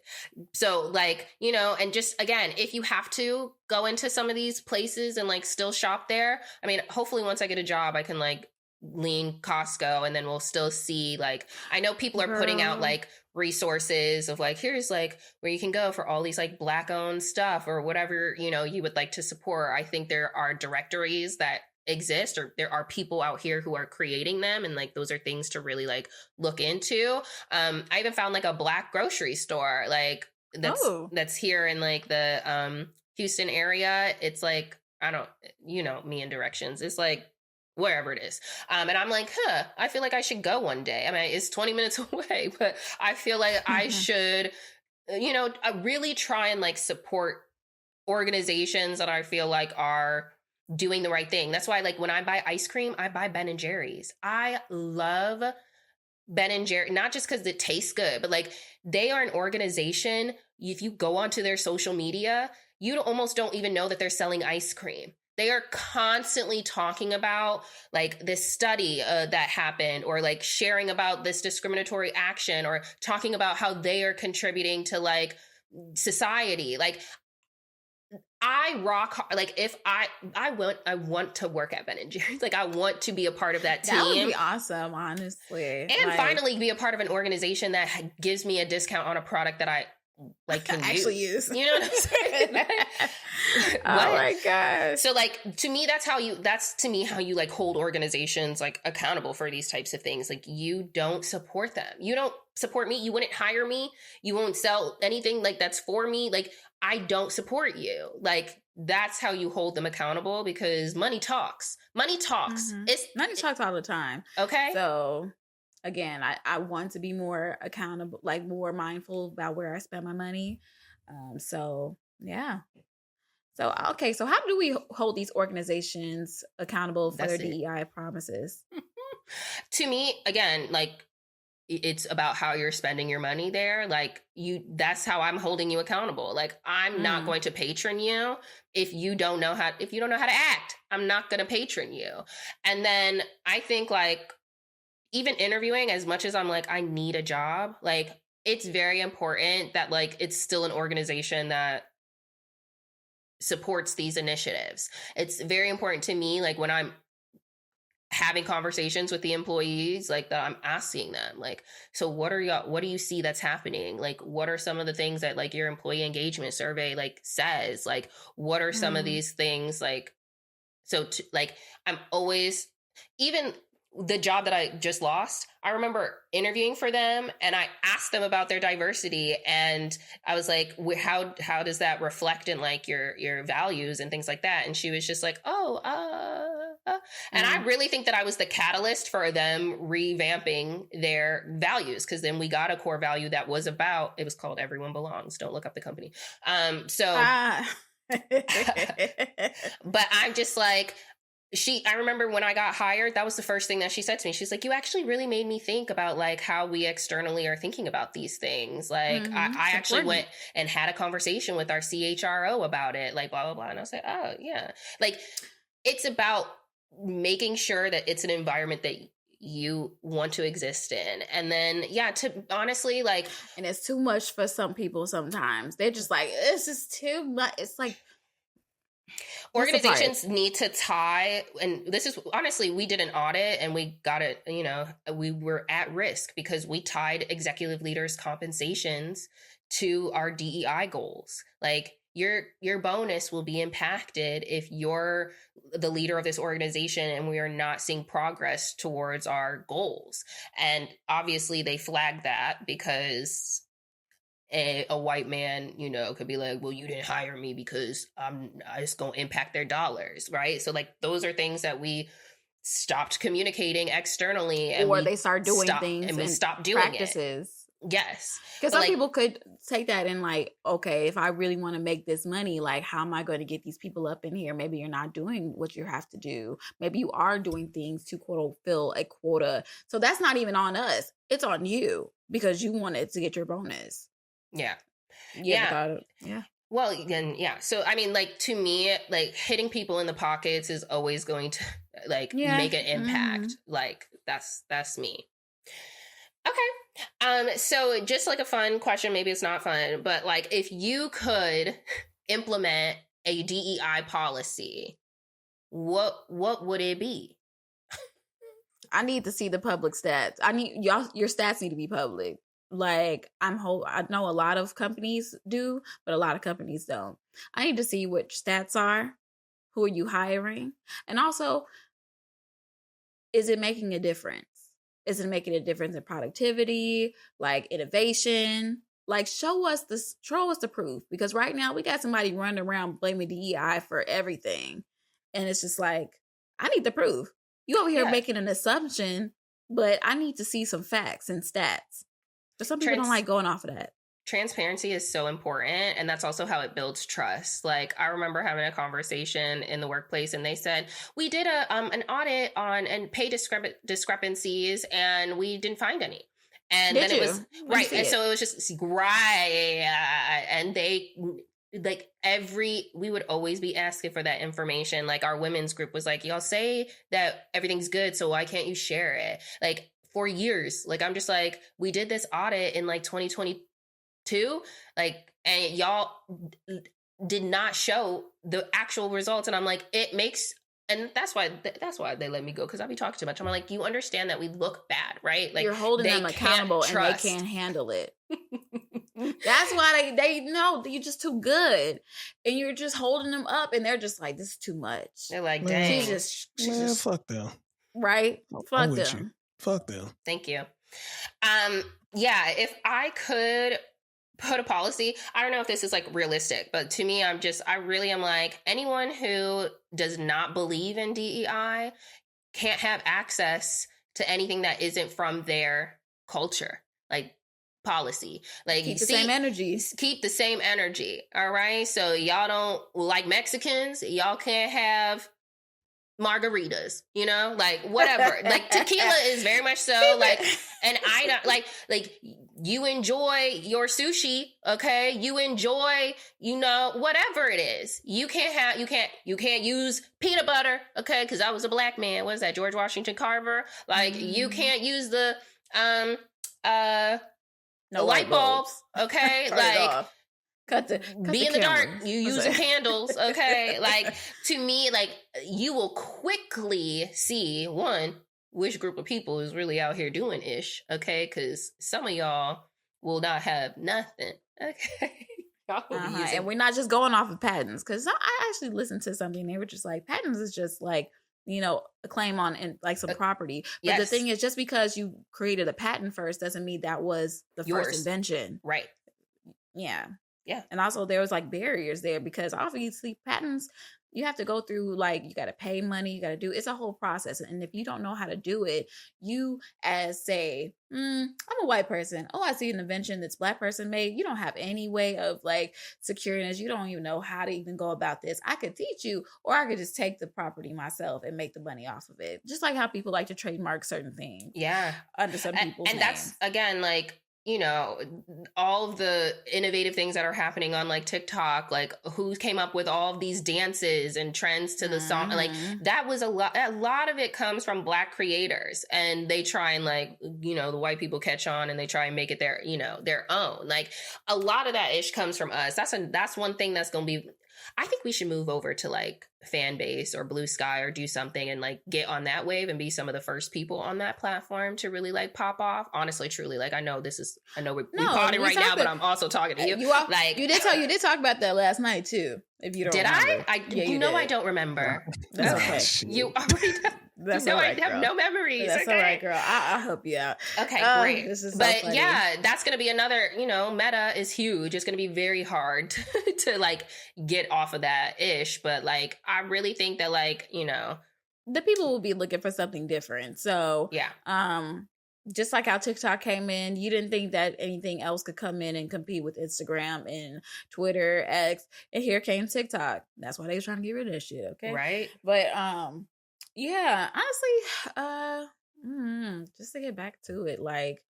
So like, you know, and just again, if you have to go into some of these places and like still shop there, I mean, hopefully once I get a job, I can like lean Costco, and then we'll still see, like, I know people are putting out like resources of like, here's like where you can go for all these like Black owned stuff or whatever, you know, you would like to support. I think there are directories that exist, or there are people out here who are creating them, and like those are things to really like look into. I even found like a Black grocery store like that's here in like the Houston area. It's like, I don't, you know, me and directions, it's like wherever it is. And I'm like, I feel like I should go one day. I mean, it's 20 minutes away, but I feel like I should, you know, really try and like support organizations that I feel like are doing the right thing. That's why, like, when I buy ice cream, I buy Ben and Jerry's. I love Ben and Jerry, not just because it tastes good, but like they are an organization. If you go onto their social media, you almost don't even know that they're selling ice cream. They are constantly talking about like this study that happened, or like sharing about this discriminatory action, or talking about how they are contributing to like society. Like I rock hard. Like if I want to work at Ben and Jerry's. Like I want to be a part of that team. That would be awesome, honestly. And finally be a part of an organization that gives me a discount on a product that I like can actually use. use. You know what I'm saying? Oh my gosh. So like, to me, that's how you like hold organizations like accountable for these types of things. Like, you don't support them. You don't support me. You wouldn't hire me. You won't sell anything like that's for me. Like, I don't support you. Like, that's how you hold them accountable, because money talks. Money talks. Money talks all the time. Okay. So again, I want to be more accountable, like more mindful about where I spend my money. So yeah. So, okay. So how do we hold these organizations accountable for their DEI promises? To me, again, like, it's about how you're spending your money there. Like, that's how I'm holding you accountable. Like, I'm not going to patron you if you don't know how to act. I'm not going to patron you. And then I think, like, even interviewing, as much as I'm like, I need a job, like, it's very important that, like, it's still an organization that supports these initiatives. It's very important to me, like, when I'm having conversations with the employees, like, that I'm asking them, like, so what do you see that's happening? Like, what are some of the things that, like, your employee engagement survey, like, says? Like, what are some of these things? Like, so like, I'm always, even the job that I just lost, I remember interviewing for them, and I asked them about their diversity, and I was like, how does that reflect in, like, your values and things like that? And she was just like, and I really think that I was the catalyst for them revamping their values, because then we got a core value that was about, it was called Everyone Belongs. Don't look up the company. But I'm just like, I remember when I got hired, that was the first thing that she said to me. She's like, you actually really made me think about, like, how we externally are thinking about these things. Like, I actually went and had a conversation with our CHRO about it, like, blah, blah, blah. And I was like, oh yeah. Like, it's about making sure that it's an environment that you want to exist in. And then, yeah, to honestly, like, and it's too much for some people sometimes. They're just like, this is too much. It's like, organizations need to tie, and this is honestly, we did an audit and we got it, you know, we were at risk because we tied executive leaders' compensations to our DEI goals. Like, your bonus will be impacted if you're the leader of this organization and we are not seeing progress towards our goals. And obviously they flagged that because a white man, you know, could be like, well, you didn't hire me because it's going to impact their dollars, right? So, like, those are things that we stopped communicating externally, and or they start doing things and we stopped doing practices. Yes. Because some people could take that and, like, okay, if I really want to make this money, like, how am I going to get these people up in here? Maybe you're not doing what you have to do. Maybe you are doing things to, quote, fill a quota. So that's not even on us. It's on you because you wanted to get your bonus. Yeah. Yeah. Well, then, yeah. So, I mean, like, to me, like, hitting people in the pockets is always going to, like, make an impact. Like, that's me. Okay. So just like a fun question, maybe it's not fun, but, like, if you could implement a DEI policy, what would it be? I need to see the public stats. Your stats need to be public. Like, I know a lot of companies do, but a lot of companies don't. I need to see which stats are. Who are you hiring? And also, is it making a difference? Is it making a difference in productivity, like innovation? Like, show us the proof. Because right now we got somebody running around blaming DEI for everything. And it's just like, I need the proof. You over here making an assumption, but I need to see some facts and stats. But some people don't like going off of that. Transparency is so important, and that's also how it builds trust. Like, I remember having a conversation in the workplace, and they said, we did an audit on and pay discrepancies, and we didn't find any. And then it was right, and so it was just right, and they, like, we would always be asking for that information. Like, our women's group was like, y'all say that everything's good, so why can't you share it? Like, for years, like, I'm just like, we did this audit in, like, 2022, like, and y'all did not show the actual results. And I'm like, it makes, and that's why they let me go, because I'll be talking too much. I'm like, you understand that we look bad, right? Like, you're holding them accountable and they can't handle it. That's why they know you're just too good, and you're just holding them up, and they're just like, this is too much. They're like, dang, she's just fuck them, right? Fuck them. You. Fuck them. Thank you. Yeah, if I could put a policy, I don't know if this is like realistic, but to me, I really am like, anyone who does not believe in DEI can't have access to anything that isn't from their culture, like policy. Like, keep the same energy. Keep the same energy. All right. So y'all don't like Mexicans. Y'all can't have margaritas, you know, like whatever. Like tequila is very much so like, and I don't like you enjoy your sushi, okay? You enjoy, you know, whatever it is. You can't use peanut butter, okay? Because I was a black man. What is that? George Washington Carver. Like you can't use the light bulbs, okay? Like be in the dark. You using candles, okay? Like to me, like you will quickly see which group of people is really out here doing ish, okay? Because some of y'all will not have nothing, okay? And we're not just going off of patents, because I actually listened to something. They were just like, patents is just like, you know, a claim on like some property. But the thing is, just because you created a patent first doesn't mean that was the first invention, right? Yeah. Yeah. And also there was like barriers there, because obviously patents, you have to go through, like, you got to pay money, you got to do, it's a whole process. And if you don't know how to do it, you as say, I'm a white person. Oh, I see an invention that's black person made. You don't have any way of like securing this. You don't even know how to even go about this. I could teach you, or I could just take the property myself and make the money off of it. Just like how people like to trademark certain things. Yeah. Under some people's and names. That's again, like, you know, all of the innovative things that are happening on like TikTok, like who came up with all of these dances and trends to the song. Like that was a lot of it comes from Black creators, and they try and like, you know, the white people catch on and they try and make it their, you know, their own. Like a lot of that ish comes from us. That's one thing that's going to be, I think we should move over to like Fan Base or Blue Sky or do something and like get on that wave and be some of the first people on that platform to really like pop off. Honestly, truly, like I know we're potting right now, but I'm also talking to you. Like you did talk about that last night too. If you don't, remember. I don't remember. That's okay. You already. That's no, right, I have no memories. That's okay. all right, girl. I'll help you out. Okay, great. This is so but funny. Yeah, that's going to be another, you know, Meta is huge. It's going to be very hard to like get off of that ish. But like, I really think that like, you know, the people will be looking for something different. So yeah. Just like how TikTok came in, you didn't think that anything else could come in and compete with Instagram and Twitter, X, and here came TikTok. That's why they was trying to get rid of that shit, okay? Right. But yeah, honestly, just to get back to it, like,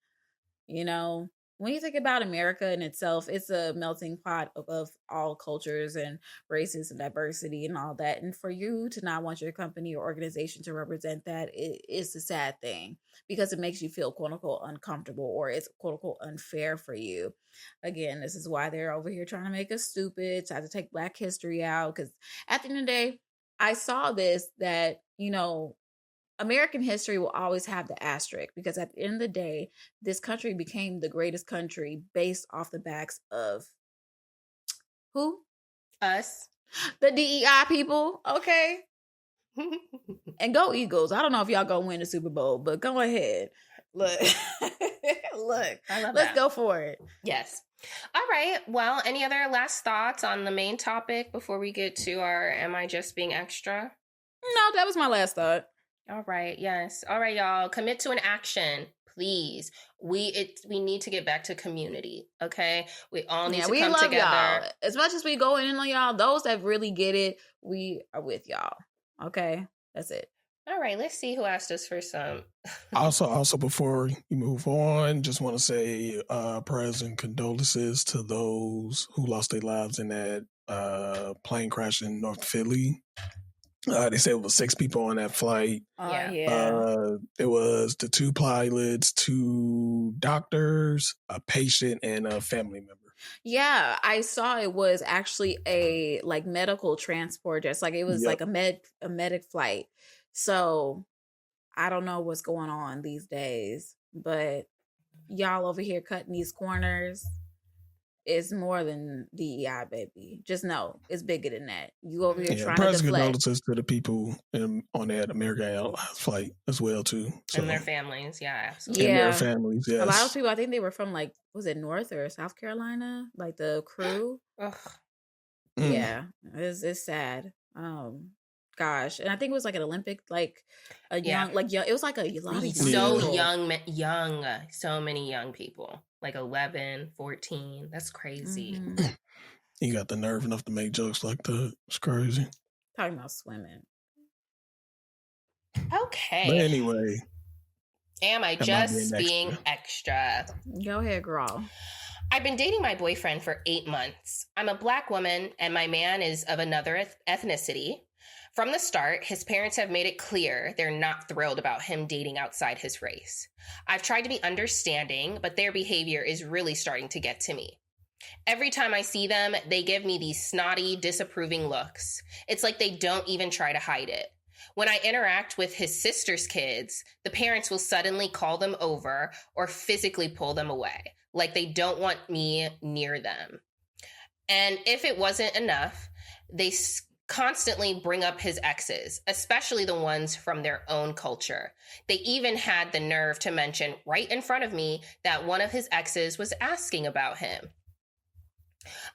you know, when you think about America in itself, it's a melting pot of all cultures and races and diversity and all that. And for you to not want your company or organization to represent that, it's a sad thing, because it makes you feel quote unquote uncomfortable, or it's quote unquote unfair for you. Again, this is why they're over here trying to make us stupid, try to take Black history out. Because at the end of the day, I saw this, that, you know, American history will always have the asterisk, because at the end of the day, this country became the greatest country based off the backs of who? Us. The DEI people, okay? And go Eagles. I don't know if y'all gonna win the Super Bowl, but go ahead. Look. Look. Let's go for it. Yes. All right. Well, any other last thoughts on the main topic before we get to our Am I Just Being Extra? No, that was my last thought. All right. Yes. All right, y'all. Commit to an action, please. We need to get back to community. Okay. We all need to come together. Y'all. As much as we go in on y'all, those that really get it, we are with y'all. Okay. That's it. All right. Let's see who asked us for some. Also, before you move on, just want to say prayers and condolences to those who lost their lives in that plane crash in North Philly. They said it was 6 people on that flight. Yeah. It was the 2 pilots, 2 doctors, a patient, and a family member. Yeah, I saw it was actually a like medical transport, just like it was like a medic flight. So I don't know what's going on these days, but y'all over here cutting these corners. it's more than DEI, baby. Just know it's bigger than that. You over here trying to press deflect. condolences to the people on that American Airlines flight as well too, and their families. Yeah, absolutely. And their families. Yes, a lot of people. I think they were from like, was it North or South Carolina? Like the crew. Yeah, it's sad. Gosh, and I think it was like an Olympic, like a young, like young. It was like a lot of young, so many young people, like 11, 14. That's crazy. You got the nerve enough to make jokes like that. It's crazy. Talking about swimming. Okay. But anyway, am I just being extra? Go ahead, girl. I've been dating my boyfriend for 8 months. I'm a Black woman, and my man is of another ethnicity. From the start, his parents have made it clear they're not thrilled about him dating outside his race. I've tried to be understanding, but their behavior is really starting to get to me. Every time I see them, they give me these snotty, disapproving looks. It's like they don't even try to hide it. When I interact with his sister's kids, the parents will suddenly call them over or physically pull them away, like they don't want me near them. And if it wasn't enough, they constantly bring up his exes, especially the ones from their own culture. They even had the nerve to mention right in front of me that one of his exes was asking about him.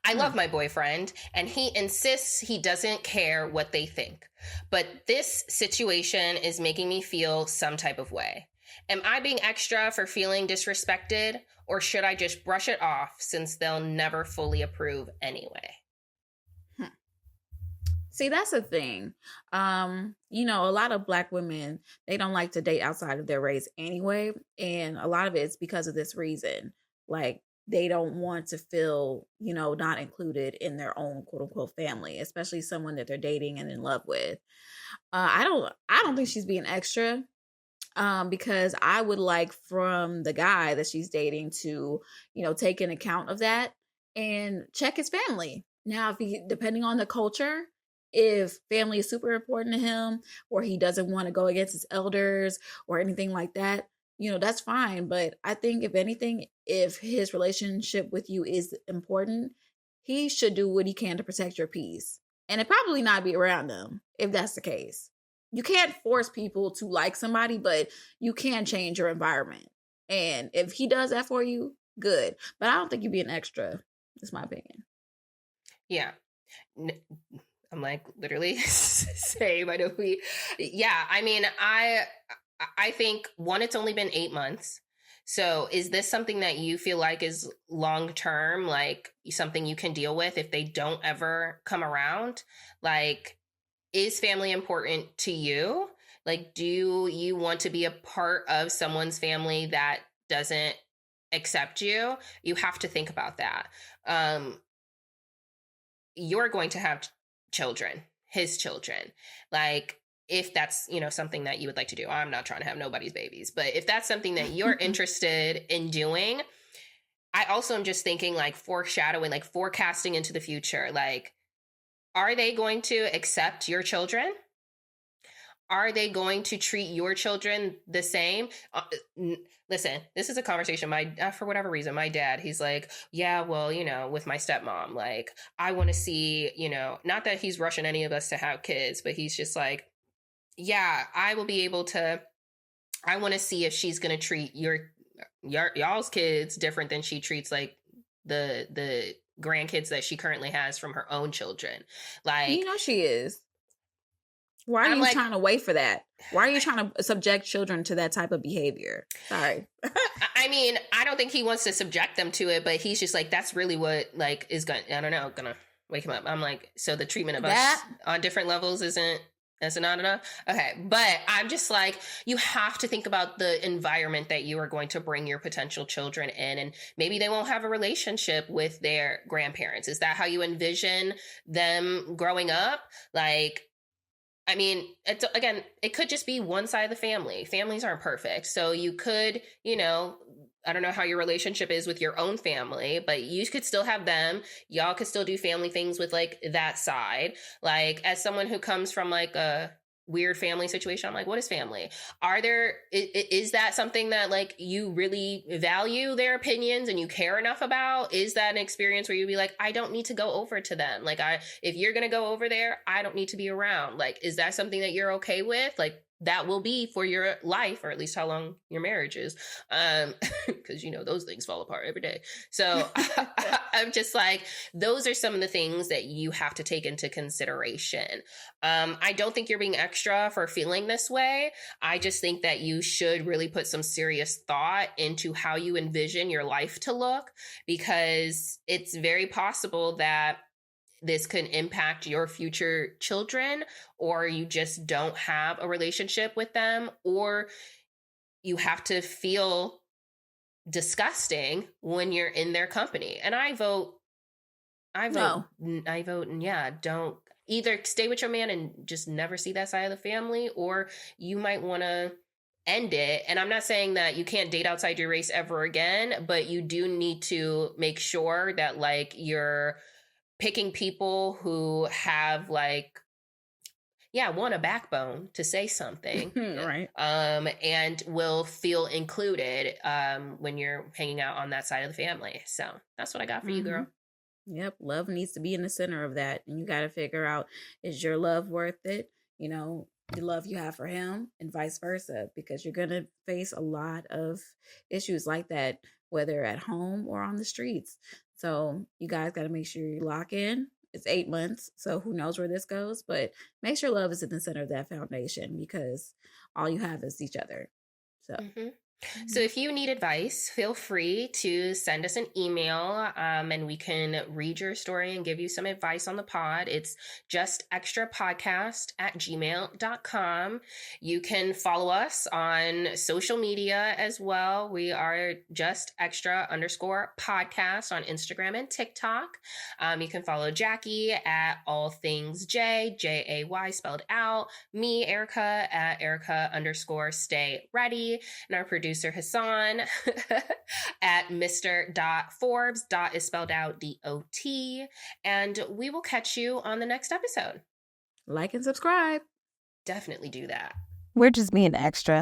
I love my boyfriend, and he insists he doesn't care what they think. But this situation is making me feel some type of way. Am I being extra for feeling disrespected, or should I just brush it off since they'll never fully approve anyway? See, that's the thing. You know, a lot of Black women, they don't like to date outside of their race anyway. And a lot of it's because of this reason. Like, they don't want to feel, you know, not included in their own quote unquote family, especially someone that they're dating and in love with. I don't think she's being extra. Because I would like from the guy that she's dating to, you know, take an account of that and check his family. Now, if he, depending on the culture, if family is super important to him, or he doesn't want to go against his elders or anything like that, you know, that's fine. But I think if anything, if his relationship with you is important, he should do what he can to protect your peace. And it probably not be around them if that's the case. You can't force people to like somebody, but you can change your environment. And if he does that for you, good. But I don't think you'd be an extra. That's my opinion. Yeah. I'm like literally same. I know yeah. I mean, I think one, it's only been 8 months. So is this something that you feel like is long-term, like something you can deal with if they don't ever come around? Like, is family important to you? Like, do you want to be a part of someone's family that doesn't accept you? You have to think about that. You're going to have children, his children. Like, if that's, you know, something that you would like to do. I'm not trying to have nobody's babies, but if that's something that you're interested in doing, I also am just thinking like foreshadowing, like forecasting into the future. Like, are they going to accept your children? Are they going to treat your children the same? Listen, this is a conversation. For whatever reason, my dad, he's like, yeah, well, you know, with my stepmom, like, I want to see, you know, not that he's rushing any of us to have kids, but he's just like, yeah, I will be able to, I want to see if she's going to treat y'all's kids different than she treats like the grandkids that she currently has from her own children. Like, you know, she is. Why are you trying to wait for that? Why are you trying to subject children to that type of behavior? Sorry. I mean, I don't think he wants to subject them to it, but he's just like, that's really what like is gonna wake him up. I'm like, so the treatment of us on different levels isn't not enough. Okay. But I'm just like, you have to think about the environment that you are going to bring your potential children in. And maybe they won't have a relationship with their grandparents. Is that how you envision them growing up? Like, I mean, it could just be one side of the family. Families aren't perfect. So you could, you know, I don't know how your relationship is with your own family, but you could still have them. Y'all could still do family things with like that side. Like, as someone who comes from like a weird family situation. I'm like, what is family? Is that something that like you really value their opinions and you care enough about? Is that an experience where you'd be like, I don't need to go over to them? Like, if you're going to go over there, I don't need to be around. Like, is that something that you're okay with? Like, that will be for your life, or at least how long your marriage is. Because, those things fall apart every day. So I'm just like, those are some of the things that you have to take into consideration. I don't think you're being extra for feeling this way. I just think that you should really put some serious thought into how you envision your life to look, because it's very possible that this can impact your future children, or you just don't have a relationship with them, or you have to feel disgusting when you're in their company. And I vote, don't either stay with your man and just never see that side of the family, or you might want to end it. And I'm not saying that you can't date outside your race ever again, but you do need to make sure that like you're picking people who have like, want a backbone to say something, right? And will feel included when you're hanging out on that side of the family. So that's what I got for you, girl. Yep, love needs to be in the center of that, and you got to figure out, is your love worth it? The love you have for him, and vice versa, because you're gonna face a lot of issues like that, whether at home or on the streets. So you guys got to make sure you lock in. It's 8 months, so who knows where this goes, but make sure love is in the center of that foundation, because all you have is each other. So So if you need advice, feel free to send us an email and we can read your story and give you some advice on the pod. It's justextrapodcast@gmail.com. You can follow us on social media as well. We are justextra_podcast on Instagram and TikTok. You can follow Jackie at all things J, Jay spelled out. Me, Erica, at Erica_stay ready. And our producer Hassan at Mr.Forbes. Dot is spelled out DOT. And we will catch you on the next episode. Like and subscribe. Definitely do that. We're just being extra.